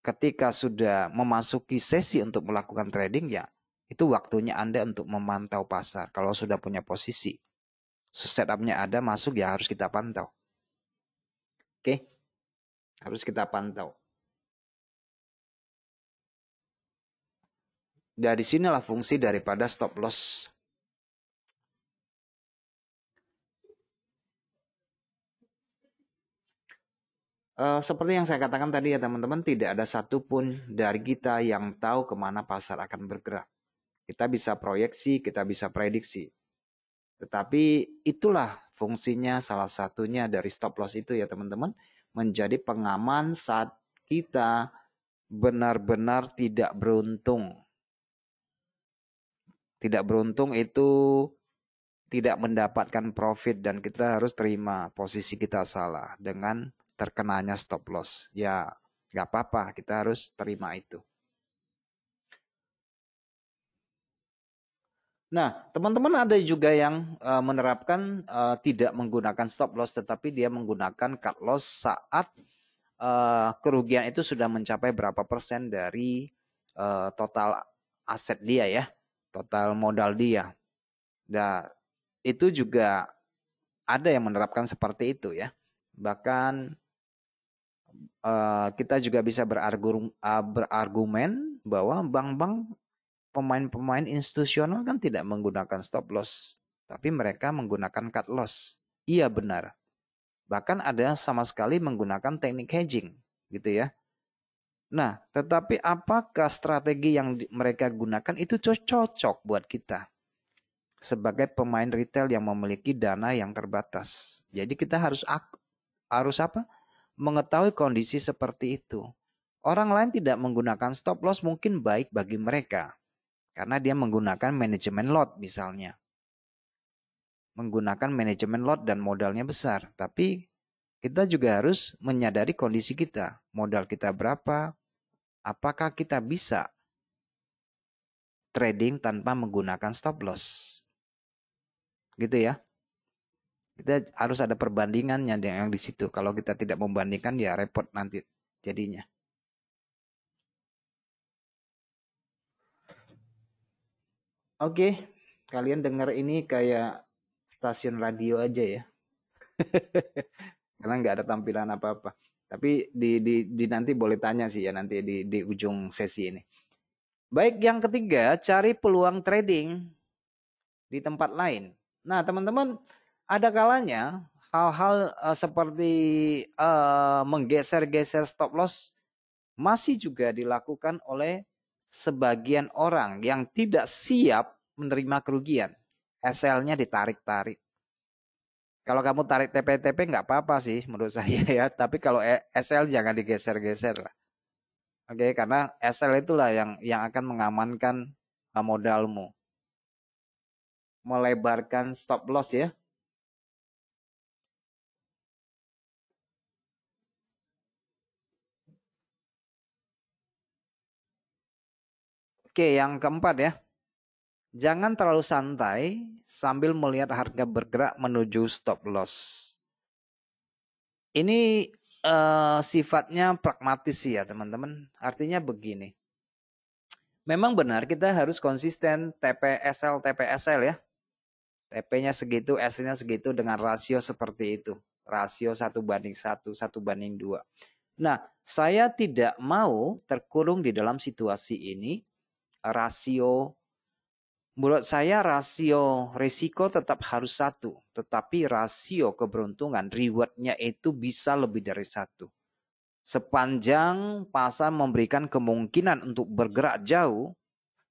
ketika sudah memasuki sesi untuk melakukan trading ya itu waktunya Anda untuk memantau pasar. Kalau sudah punya posisi, setupnya ada masuk ya harus kita pantau. Oke, harus kita pantau. Dari sinilah fungsi daripada stop loss. Seperti yang saya katakan tadi ya teman-teman, tidak ada satupun dari kita yang tahu kemana pasar akan bergerak. Kita bisa proyeksi, kita bisa prediksi. Tetapi itulah fungsinya salah satunya dari stop loss itu ya teman-teman. Menjadi pengaman saat kita benar-benar tidak beruntung. Tidak beruntung itu tidak mendapatkan profit dan kita harus terima posisi kita salah dengan terkenanya stop loss. Ya nggak apa-apa, kita harus terima itu. Nah, teman-teman ada juga yang menerapkan tidak menggunakan stop loss, tetapi dia menggunakan cut loss saat kerugian itu sudah mencapai berapa persen dari total aset dia ya, total modal dia. Nah, itu juga ada yang menerapkan seperti itu ya. Bahkan kita juga bisa berargumen bahwa bank-bank pemain-pemain institusional kan tidak menggunakan stop loss, tapi mereka menggunakan cut loss. Iya benar. Bahkan ada sama sekali menggunakan teknik hedging, gitu ya. Nah, tetapi apakah strategi yang mereka gunakan itu cocok buat kita? Sebagai pemain retail yang memiliki dana yang terbatas. Jadi kita harus harus apa? Mengetahui kondisi seperti itu. Orang lain tidak menggunakan stop loss mungkin baik bagi mereka karena dia menggunakan manajemen lot misalnya. Menggunakan manajemen lot dan modalnya besar, tapi kita juga harus menyadari kondisi kita. Modal kita berapa? Apakah kita bisa trading tanpa menggunakan stop loss? Gitu ya. Kita harus ada perbandingannya yang di situ. Kalau kita tidak membandingkan ya repot nanti jadinya. Oke, kalian dengar ini kayak stasiun radio aja ya. Karena nggak ada tampilan apa-apa. Tapi di nanti boleh tanya sih ya nanti di ujung sesi ini. Baik, yang ketiga, cari peluang trading di tempat lain. Nah, teman-teman, ada kalanya hal-hal seperti menggeser-geser stop loss masih juga dilakukan oleh sebagian orang yang tidak siap menerima kerugian. SL-nya ditarik-tarik. Kalau kamu tarik TP-TP nggak apa-apa sih menurut saya ya. Tapi kalau SL jangan digeser-geser lah. Oke, karena SL itulah yang akan mengamankan modalmu. Melebarkan stop loss ya. Oke, yang keempat ya. Jangan terlalu santai sambil melihat harga bergerak menuju stop loss. Ini sifatnya pragmatis sih ya teman-teman. Artinya begini. Memang benar kita harus konsisten TPSL ya. TP-nya segitu, S-nya segitu dengan rasio seperti itu. Rasio 1:1, 1:2. Nah, saya tidak mau terkurung di dalam situasi ini. Menurut saya rasio risiko tetap harus 1. Tetapi rasio keberuntungan, reward-nya itu bisa lebih dari 1. Sepanjang pasar memberikan kemungkinan untuk bergerak jauh,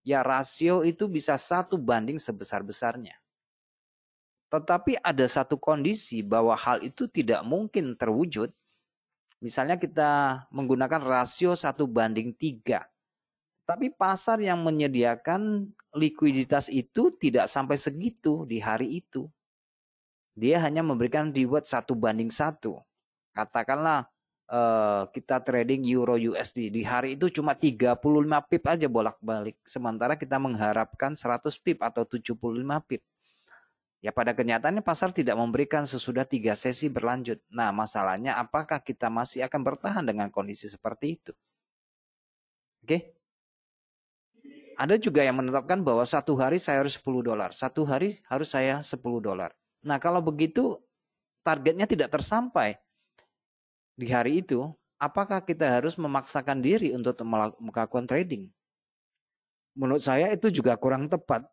ya rasio itu bisa 1 banding sebesar-besarnya. Tetapi ada satu kondisi bahwa hal itu tidak mungkin terwujud. Misalnya kita menggunakan rasio 1:3. Tapi pasar yang menyediakan likuiditas itu tidak sampai segitu di hari itu. Dia hanya memberikan reward 1:1. Katakanlah kita trading Euro USD. Di hari itu cuma 35 pip aja bolak-balik. Sementara kita mengharapkan 100 pip atau 75 pip. Ya pada kenyataannya pasar tidak memberikan sesudah 3 sesi berlanjut. Nah masalahnya apakah kita masih akan bertahan dengan kondisi seperti itu? Oke. Ada juga yang menetapkan bahwa 1 hari saya harus $10. 1 hari harus saya $10. Nah kalau begitu targetnya tidak tersampai di hari itu. Apakah kita harus memaksakan diri untuk melakukan trading? Menurut saya itu juga kurang tepat.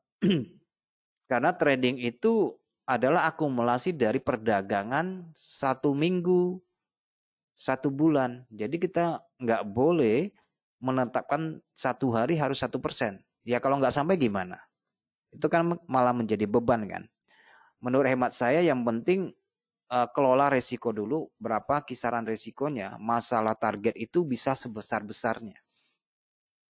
Karena trading itu adalah akumulasi dari perdagangan 1 minggu, 1 bulan. Jadi kita nggak boleh menetapkan 1 hari harus 1%. Ya kalau nggak sampai gimana? Itu kan malah menjadi beban kan. Menurut hemat saya yang penting kelola resiko dulu. Berapa kisaran resikonya. Masalah target itu bisa sebesar-besarnya.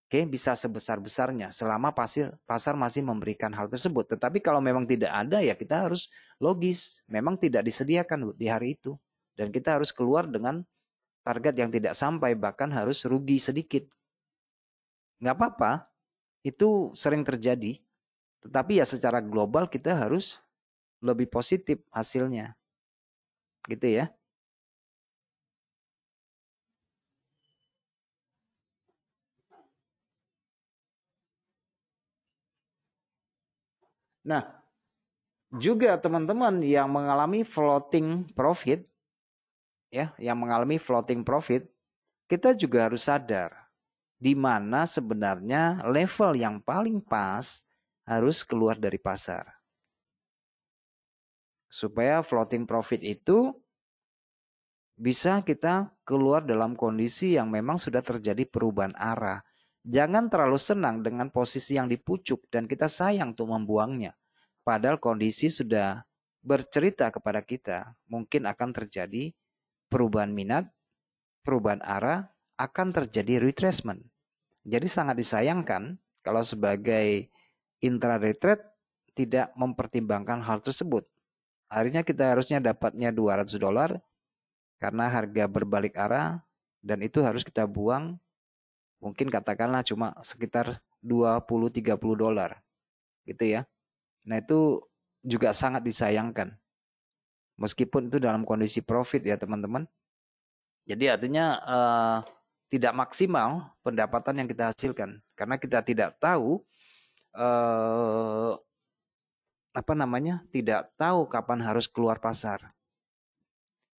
Oke, bisa sebesar-besarnya selama pasar masih memberikan hal tersebut. Tetapi kalau memang tidak ada ya kita harus logis. Memang tidak disediakan di hari itu. Dan kita harus keluar dengan target yang tidak sampai bahkan harus rugi sedikit. Nggak apa-apa, itu sering terjadi. Tetapi ya secara global kita harus lebih positif hasilnya. Gitu ya. Nah, juga teman-teman yang mengalami floating profit, ya, yang mengalami floating profit, kita juga harus sadar di mana sebenarnya level yang paling pas harus keluar dari pasar. Supaya floating profit itu bisa kita keluar dalam kondisi yang memang sudah terjadi perubahan arah. Jangan terlalu senang dengan posisi yang dipucuk dan kita sayang untuk membuangnya. Padahal kondisi sudah bercerita kepada kita mungkin akan terjadi perubahan minat, perubahan arah, akan terjadi retracement. Jadi sangat disayangkan kalau sebagai intraday trade tidak mempertimbangkan hal tersebut. Akhirnya kita harusnya dapatnya $200 karena harga berbalik arah, dan itu harus kita buang, mungkin katakanlah cuma sekitar $20-30 gitu ya. Nah, itu juga sangat disayangkan. Meskipun itu dalam kondisi profit ya teman-teman. Jadi artinya tidak maksimal pendapatan yang kita hasilkan karena kita tidak tahu tidak tahu kapan harus keluar pasar.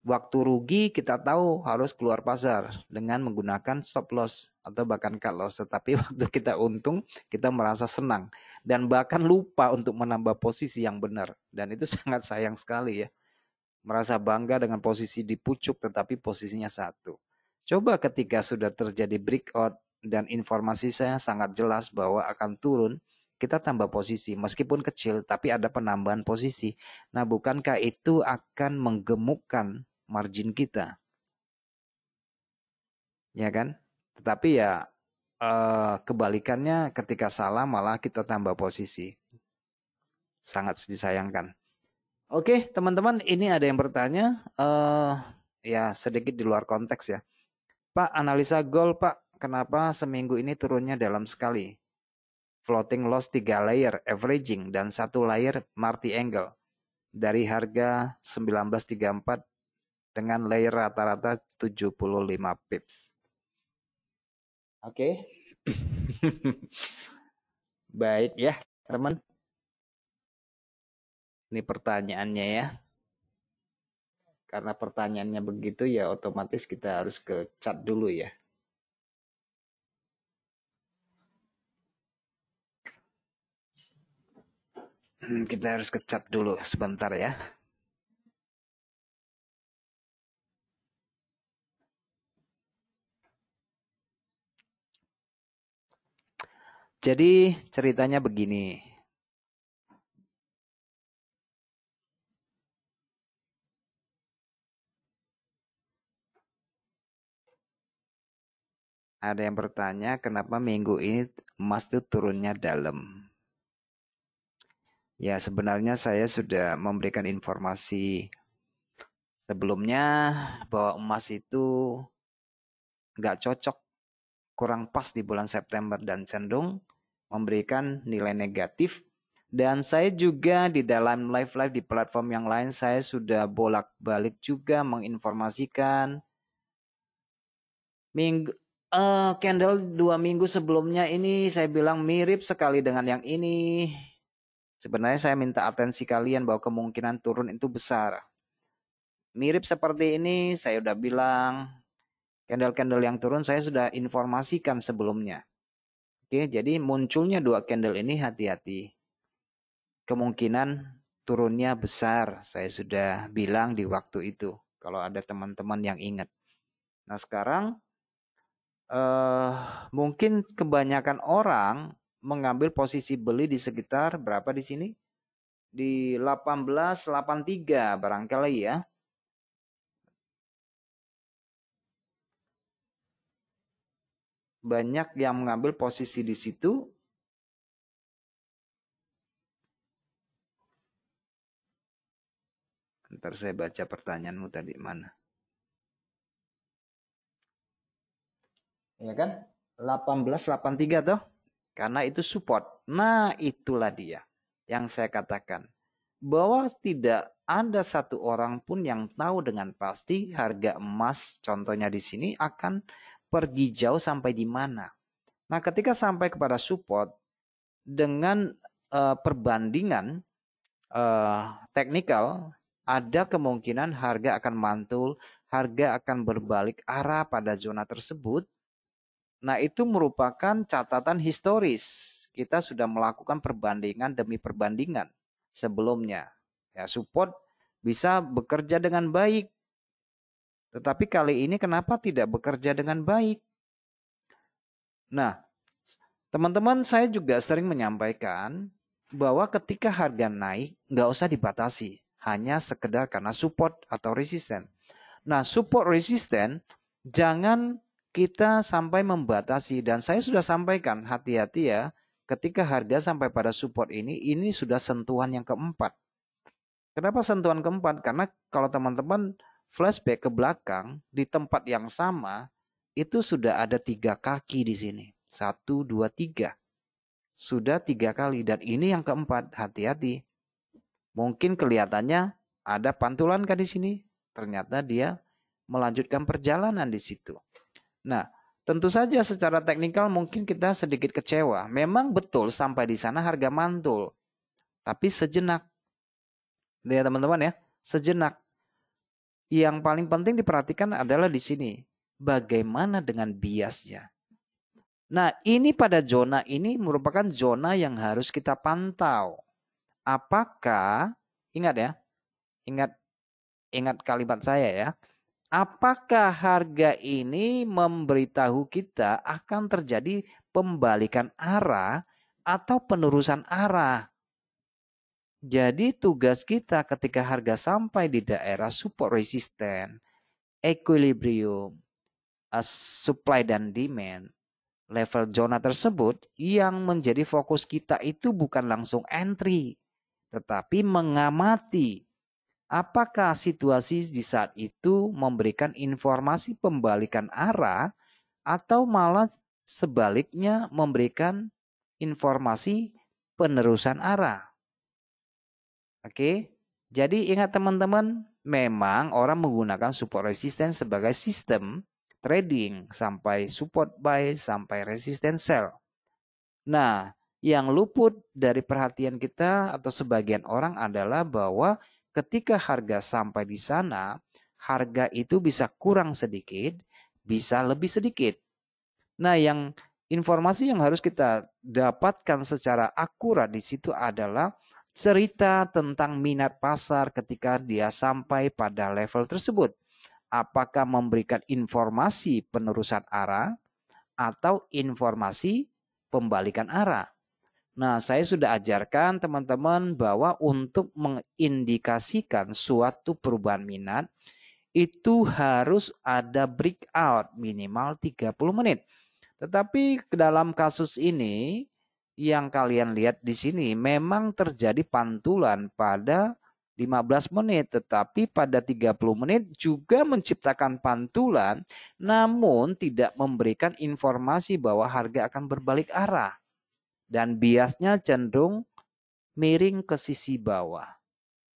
Waktu rugi kita tahu harus keluar pasar dengan menggunakan stop loss atau bahkan cut loss. Tetapi waktu kita untung kita merasa senang dan bahkan lupa untuk menambah posisi yang benar. Dan itu sangat sayang sekali ya. Merasa bangga dengan posisi di pucuk tetapi posisinya satu. Coba ketika sudah terjadi breakout dan informasi saya sangat jelas bahwa akan turun, kita tambah posisi meskipun kecil tapi ada penambahan posisi. Nah, bukankah itu akan menggemukkan margin kita? Ya kan? Tetapi ya kebalikannya ketika salah malah kita tambah posisi. Sangat disayangkan. Oke, teman-teman, ini ada yang bertanya ya sedikit di luar konteks ya. Pak, analisa gold Pak, kenapa seminggu ini turunnya dalam sekali? Floating loss 3 layer averaging dan 1 layer multi angle dari harga 1934 dengan layer rata-rata 75 pips. Oke. Baik ya, teman. Ini pertanyaannya ya. Karena pertanyaannya begitu ya otomatis kita harus ke chat dulu ya. Kita harus ke chat dulu sebentar ya. Jadi ceritanya begini. Ada yang bertanya kenapa minggu ini emas itu turunnya dalam. Ya sebenarnya saya sudah memberikan informasi sebelumnya bahwa emas itu nggak cocok, kurang pas di bulan September dan cenderung memberikan nilai negatif. Dan saya juga di dalam live-live di platform yang lain saya sudah bolak-balik juga menginformasikan candle 2 minggu sebelumnya ini saya bilang mirip sekali dengan yang ini. Sebenarnya saya minta atensi kalian bahwa kemungkinan turun itu besar. Mirip seperti ini saya udah bilang. Candle-candle yang turun saya sudah informasikan sebelumnya. Oke, jadi munculnya 2 candle ini hati-hati. Kemungkinan turunnya besar. Saya sudah bilang di waktu itu. Kalau ada teman-teman yang ingat. Nah sekarang mungkin kebanyakan orang mengambil posisi beli di sekitar berapa di sini? Di 1883 barangkali ya. Banyak yang mengambil posisi di situ. Ntar saya baca pertanyaanmu tadi mana. Ya kan? 1883 toh? Karena itu support. Nah, itulah dia yang saya katakan. Bahwa tidak ada satu orang pun yang tahu dengan pasti harga emas contohnya di sini akan pergi jauh sampai di mana. Nah, ketika sampai kepada support dengan perbandingan teknikal, ada kemungkinan harga akan mantul, harga akan berbalik arah pada zona tersebut. Nah, itu merupakan catatan historis. Kita sudah melakukan perbandingan demi perbandingan sebelumnya. Ya, support bisa bekerja dengan baik. Tetapi kali ini kenapa tidak bekerja dengan baik? Nah, teman-teman saya juga sering menyampaikan bahwa ketika harga naik, nggak usah dibatasi. Hanya sekedar karena support atau resisten. Nah, support resisten jangan kita sampai membatasi, dan saya sudah sampaikan hati-hati ya, ketika harga sampai pada support ini sudah sentuhan yang keempat. Kenapa sentuhan keempat? Karena kalau teman-teman flashback ke belakang di tempat yang sama itu sudah ada 3 kaki di sini. 1, 2, 3. Sudah 3 kali dan ini yang keempat. Hati-hati. Mungkin kelihatannya ada pantulan kan di sini. Ternyata dia melanjutkan perjalanan di situ. Nah, tentu saja secara teknikal mungkin kita sedikit kecewa. Memang betul sampai di sana harga mantul. Tapi sejenak. Lihat teman-teman ya, sejenak. Yang paling penting diperhatikan adalah di sini. Bagaimana dengan biasnya? Nah, ini pada zona ini merupakan zona yang harus kita pantau. Apakah, ingat ya, ingat kalimat saya ya. Apakah harga ini memberitahu kita akan terjadi pembalikan arah atau penerusan arah? Jadi tugas kita ketika harga sampai di daerah support resisten, equilibrium, supply dan demand, level zona tersebut yang menjadi fokus kita itu bukan langsung entry, tetapi mengamati apakah situasi di saat itu memberikan informasi pembalikan arah atau malah sebaliknya memberikan informasi penerusan arah. Oke, jadi ingat teman-teman, memang orang menggunakan support resistance sebagai sistem trading sampai support buy sampai resistance sell. Nah, yang luput dari perhatian kita atau sebagian orang adalah bahwa ketika harga sampai di sana, harga itu bisa kurang sedikit, bisa lebih sedikit. Nah, informasi yang harus kita dapatkan secara akurat di situ adalah cerita tentang minat pasar ketika dia sampai pada level tersebut. Apakah memberikan informasi penerusan arah atau informasi pembalikan arah. Nah, saya sudah ajarkan teman-teman bahwa untuk mengindikasikan suatu perubahan minat itu harus ada breakout minimal 30 menit. Tetapi dalam kasus ini yang kalian lihat di sini memang terjadi pantulan pada 15 menit, tetapi pada 30 menit juga menciptakan pantulan namun tidak memberikan informasi bahwa harga akan berbalik arah dan biasnya cenderung miring ke sisi bawah.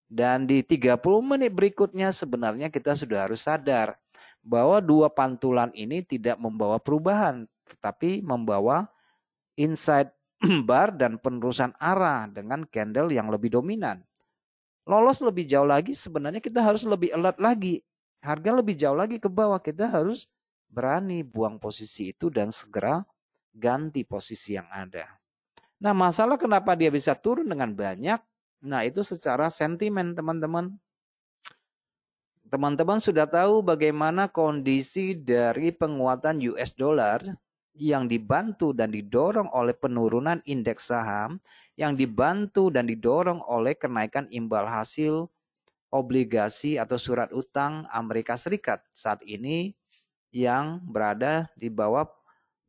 Dan di 30 menit berikutnya sebenarnya kita sudah harus sadar bahwa dua pantulan ini tidak membawa perubahan, tetapi membawa inside bar dan penerusan arah dengan candle yang lebih dominan. Lolos lebih jauh lagi sebenarnya kita harus lebih alert lagi. Harga lebih jauh lagi ke bawah, kita harus berani buang posisi itu dan segera ganti posisi yang ada. Nah, masalah kenapa dia bisa turun dengan banyak? Nah, itu secara sentimen teman-teman. Teman-teman sudah tahu bagaimana kondisi dari penguatan US dollar yang dibantu dan didorong oleh penurunan indeks saham, yang dibantu dan didorong oleh kenaikan imbal hasil obligasi atau surat utang Amerika Serikat saat ini yang berada di bawah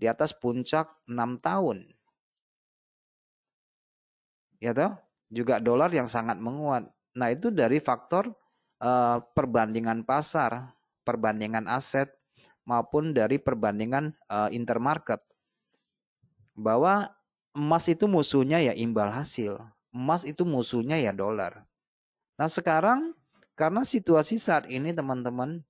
di atas puncak 6 tahun. Ya toh? Juga dolar yang sangat menguat. Nah, itu dari faktor perbandingan pasar, perbandingan aset maupun dari perbandingan intermarket. Bahwa emas itu musuhnya ya imbal hasil. Emas itu musuhnya ya dolar. Nah, sekarang karena situasi saat ini teman-teman,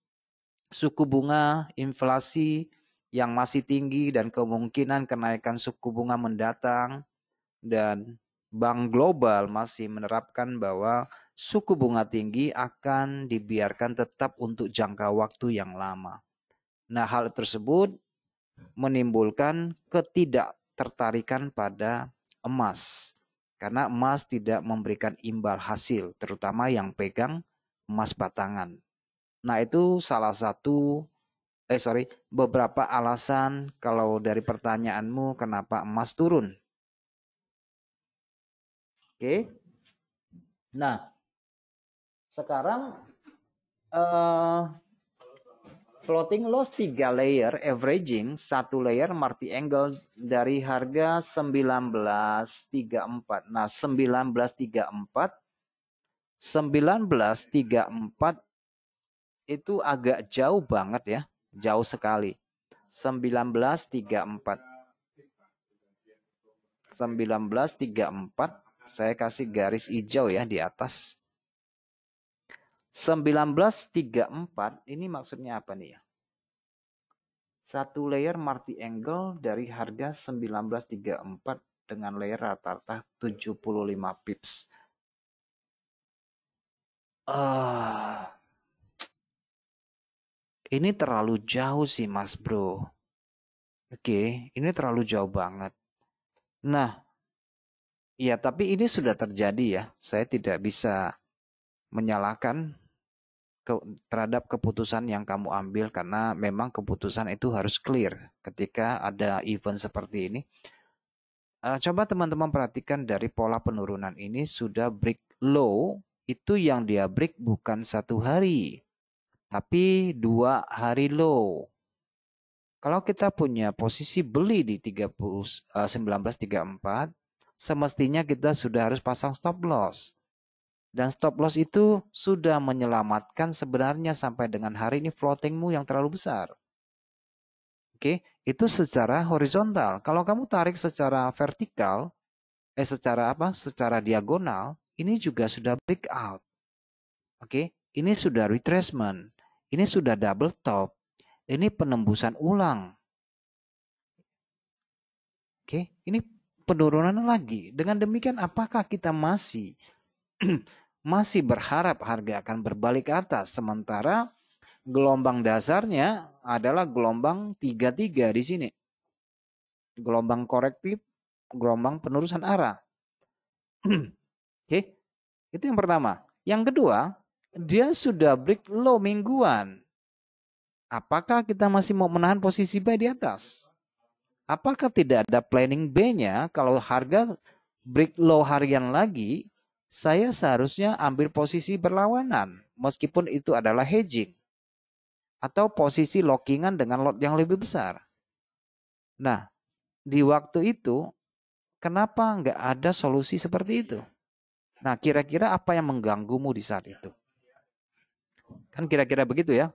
suku bunga, inflasi yang masih tinggi dan kemungkinan kenaikan suku bunga mendatang, dan bank global masih menerapkan bahwa suku bunga tinggi akan dibiarkan tetap untuk jangka waktu yang lama. Nah, hal tersebut menimbulkan ketidaktertarikan pada emas. Karena emas tidak memberikan imbal hasil, terutama yang pegang emas batangan. Nah, itu salah satu beberapa alasan kalau dari pertanyaanmu kenapa emas turun. Oke. Nah, sekarang Floating loss 3 layer averaging 1 layer marti angle dari harga 1934. Nah, 1934 itu agak jauh banget ya. Jauh sekali. 1934 saya kasih garis hijau ya di atas. 1934 ini maksudnya apa nih ya? Satu layer marti angle dari harga 1934 dengan layer rata-rata 75 pips. Ini terlalu jauh sih Mas Bro. Oke, ini terlalu jauh banget. Nah, ya tapi ini sudah terjadi ya. Saya tidak bisa menyalahkan terhadap keputusan yang kamu ambil karena memang keputusan itu harus clear ketika ada event seperti ini. Coba teman-teman perhatikan dari pola penurunan ini sudah break low, itu yang dia break bukan 1 hari, tapi 2 hari low. Kalau kita punya posisi beli di 1934, semestinya kita sudah harus pasang stop loss. Dan stop loss itu sudah menyelamatkan sebenarnya sampai dengan hari ini floatingmu yang terlalu besar. Oke, itu secara horizontal. Kalau kamu tarik secara vertikal, secara diagonal, ini juga sudah breakout. Oke, ini sudah retracement. Ini sudah double top. Ini penembusan ulang. Oke, ini penurunan lagi. Dengan demikian apakah kita masih berharap harga akan berbalik ke atas sementara gelombang dasarnya adalah gelombang 33 di sini. Gelombang korektif, gelombang penerusan arah. Oke, itu yang pertama. Yang kedua, dia sudah break low mingguan. Apakah kita masih mau menahan posisi buy di atas? Apakah tidak ada planning B-nya kalau harga break low harian lagi, saya seharusnya ambil posisi berlawanan meskipun itu adalah hedging atau posisi lockingan dengan lot yang lebih besar. Nah, di waktu itu kenapa nggak ada solusi seperti itu? Nah, kira-kira apa yang mengganggumu di saat itu? Kan kira-kira begitu ya.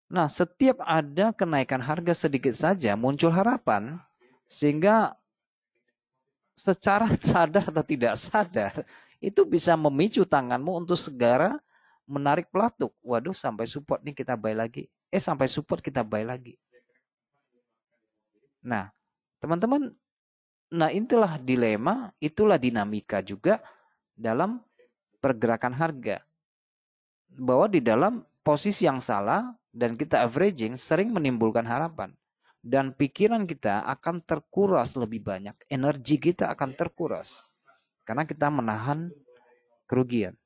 Nah, setiap ada kenaikan harga sedikit saja muncul harapan sehingga secara sadar atau tidak sadar itu bisa memicu tanganmu untuk segera menarik pelatuk. Waduh, sampai support nih kita buy lagi. Sampai support kita buy lagi. Nah, teman-teman, itulah dilema, itulah dinamika juga dalam pergerakan harga. Bahwa di dalam posisi yang salah dan kita averaging sering menimbulkan harapan. Dan pikiran kita akan terkuras lebih banyak. Energi kita akan terkuras. Karena kita menahan kerugian.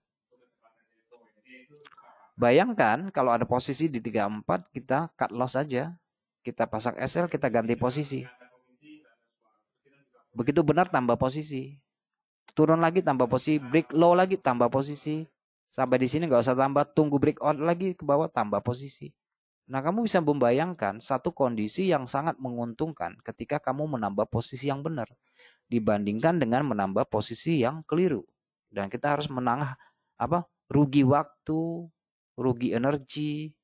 Bayangkan kalau ada posisi di 34 kita cut loss aja. Kita pasang SL, kita ganti posisi. Begitu benar tambah posisi. Turun lagi tambah posisi, break low lagi tambah posisi. Sampai di sini nggak usah tambah, tunggu breakout lagi ke bawah tambah posisi. Nah, kamu bisa membayangkan satu kondisi yang sangat menguntungkan ketika kamu menambah posisi yang benar dibandingkan dengan menambah posisi yang keliru. Dan kita harus menang rugi waktu, rugi energi,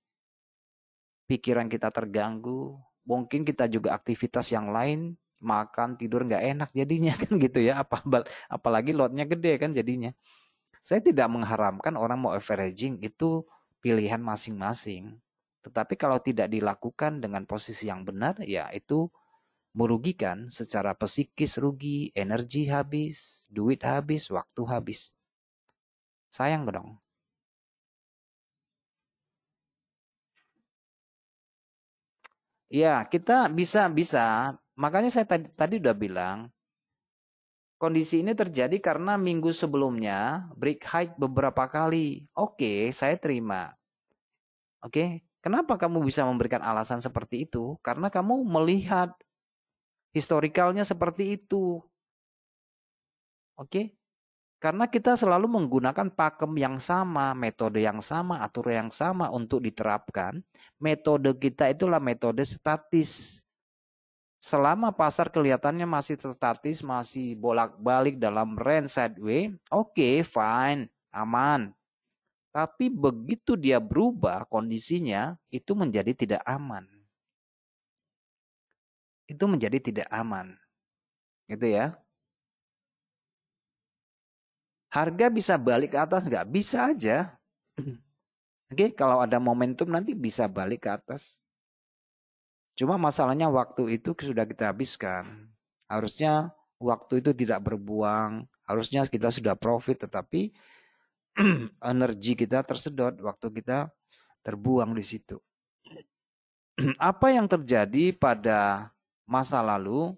pikiran kita terganggu, mungkin kita juga aktivitas yang lain, makan, tidur nggak enak jadinya kan gitu ya, apalagi lotnya gede kan jadinya. Saya tidak mengharamkan orang mau averaging, itu pilihan masing-masing. Tetapi kalau tidak dilakukan dengan posisi yang benar, ya itu merugikan secara psikis, rugi, energi habis, duit habis, waktu habis. Sayang dong. Ya, kita bisa. Makanya saya tadi udah bilang, kondisi ini terjadi karena minggu sebelumnya break high beberapa kali. Oke, saya terima. Oke, kenapa kamu bisa memberikan alasan seperti itu? Karena kamu melihat historikalnya seperti itu. Oke, Karena kita selalu menggunakan pakem yang sama, metode yang sama, aturan yang sama untuk diterapkan. Metode kita itulah metode statis. Selama pasar kelihatannya masih statis, masih bolak-balik dalam range sideways, oke, fine, aman. Tapi begitu dia berubah kondisinya, itu menjadi tidak aman. Itu menjadi tidak aman. Gitu ya. Harga bisa balik ke atas nggak? Bisa aja. Oke, kalau ada momentum nanti bisa balik ke atas. Cuma masalahnya waktu itu sudah kita habiskan. Harusnya waktu itu tidak berbuang. Harusnya kita sudah profit, tetapi energi kita tersedot, waktu kita terbuang di situ. Apa yang terjadi pada masa lalu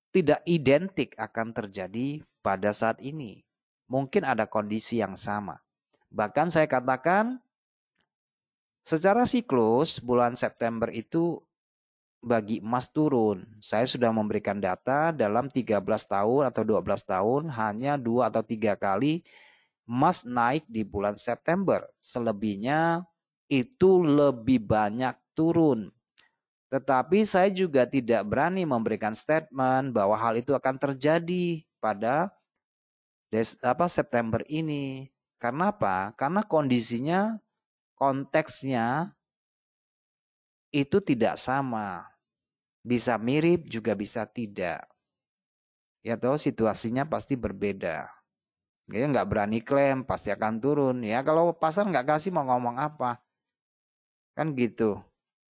tidak identik akan terjadi pada saat ini. Mungkin ada kondisi yang sama. Bahkan saya katakan secara siklus bulan September itu bagi emas turun. Saya sudah memberikan data dalam 13 tahun atau 12 tahun hanya 2 atau 3 kali emas naik di bulan September. Selebihnya itu lebih banyak turun. Tetapi saya juga tidak berani memberikan statement bahwa hal itu akan terjadi pada September ini. Karena apa? Karena kondisinya, konteksnya itu tidak sama. Bisa mirip juga bisa tidak. Ya tahu situasinya pasti berbeda. Ya nggak berani klaim pasti akan turun. Ya kalau pasar nggak kasih mau ngomong apa? Kan gitu.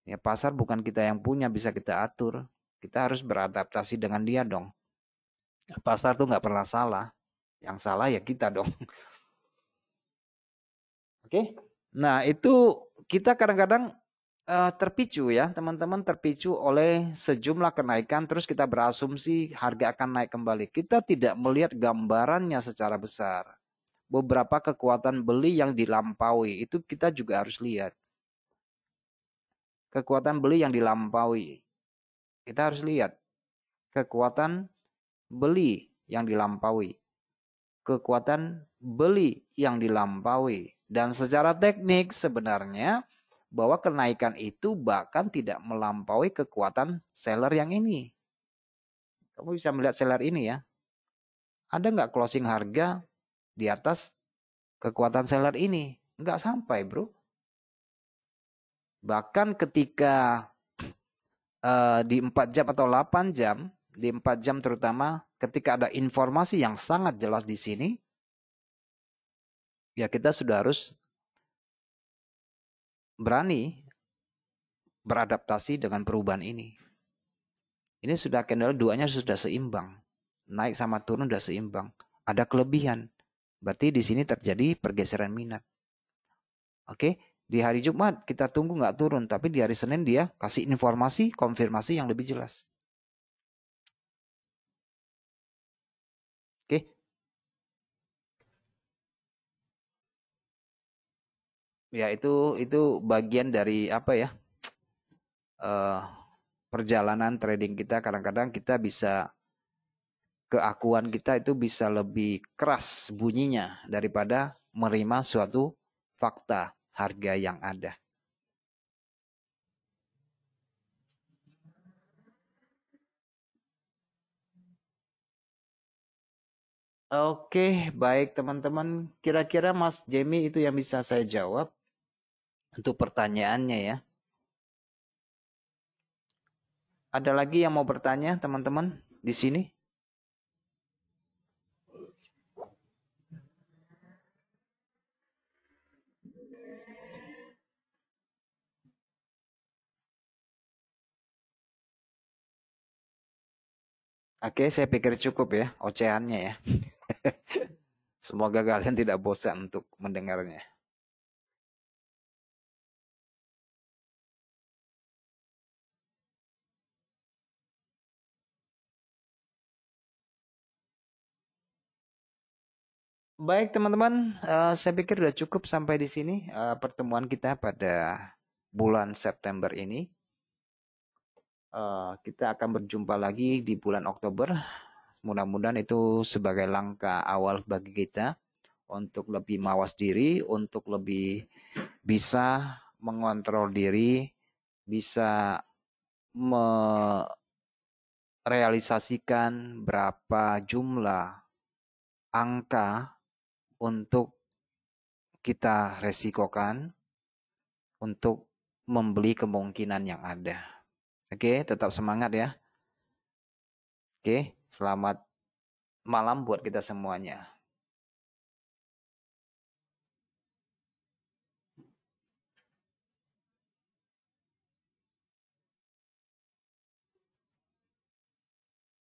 Ya pasar bukan kita yang punya bisa kita atur. Kita harus beradaptasi dengan dia dong. Pasar tuh nggak pernah salah. Yang salah ya kita dong. Oke. Nah itu kita kadang-kadang terpicu ya teman-teman, terpicu oleh sejumlah kenaikan terus kita berasumsi harga akan naik kembali. Kita tidak melihat gambarannya secara besar. Beberapa kekuatan beli yang dilampaui itu kita juga harus lihat. Kekuatan beli yang dilampaui. Kita harus lihat kekuatan beli yang dilampaui. Kekuatan beli yang dilampaui. Dan secara teknik sebenarnya bahwa kenaikan itu bahkan tidak melampaui kekuatan seller yang ini. Kamu bisa melihat seller ini ya. Ada nggak closing harga di atas kekuatan seller ini? Nggak sampai bro. Bahkan ketika di 4 jam atau 8 jam, di 4 jam terutama ketika ada informasi yang sangat jelas di sini, ya kita sudah harus berani beradaptasi dengan perubahan ini. Ini sudah candle duanya sudah seimbang. Naik sama turun sudah seimbang. Ada kelebihan. Berarti di sini terjadi pergeseran minat. Oke, di hari Jumat kita tunggu nggak turun, tapi di hari Senin dia kasih informasi, konfirmasi yang lebih jelas. Oke. Ya itu bagian dari apa ya? Perjalanan trading kita kadang-kadang kita bisa keakuan kita itu bisa lebih keras bunyinya daripada menerima suatu fakta harga yang ada. Oke, baik teman-teman. Kira-kira Mas Jamie itu yang bisa saya jawab untuk pertanyaannya ya. Ada lagi yang mau bertanya teman-teman di sini? Oke, saya pikir cukup ya ocehannya ya. Semoga kalian tidak bosan untuk mendengarnya. Baik teman-teman, saya pikir sudah cukup sampai di sini pertemuan kita pada bulan September ini. Kita akan berjumpa lagi di bulan Oktober Mudah-mudahan itu sebagai langkah awal bagi kita untuk lebih mawas diri, untuk lebih bisa mengontrol diri, bisa merealisasikan berapa jumlah angka untuk kita resikokan untuk membeli kemungkinan yang ada. Oke, tetap semangat ya. Oke, selamat malam buat kita semuanya.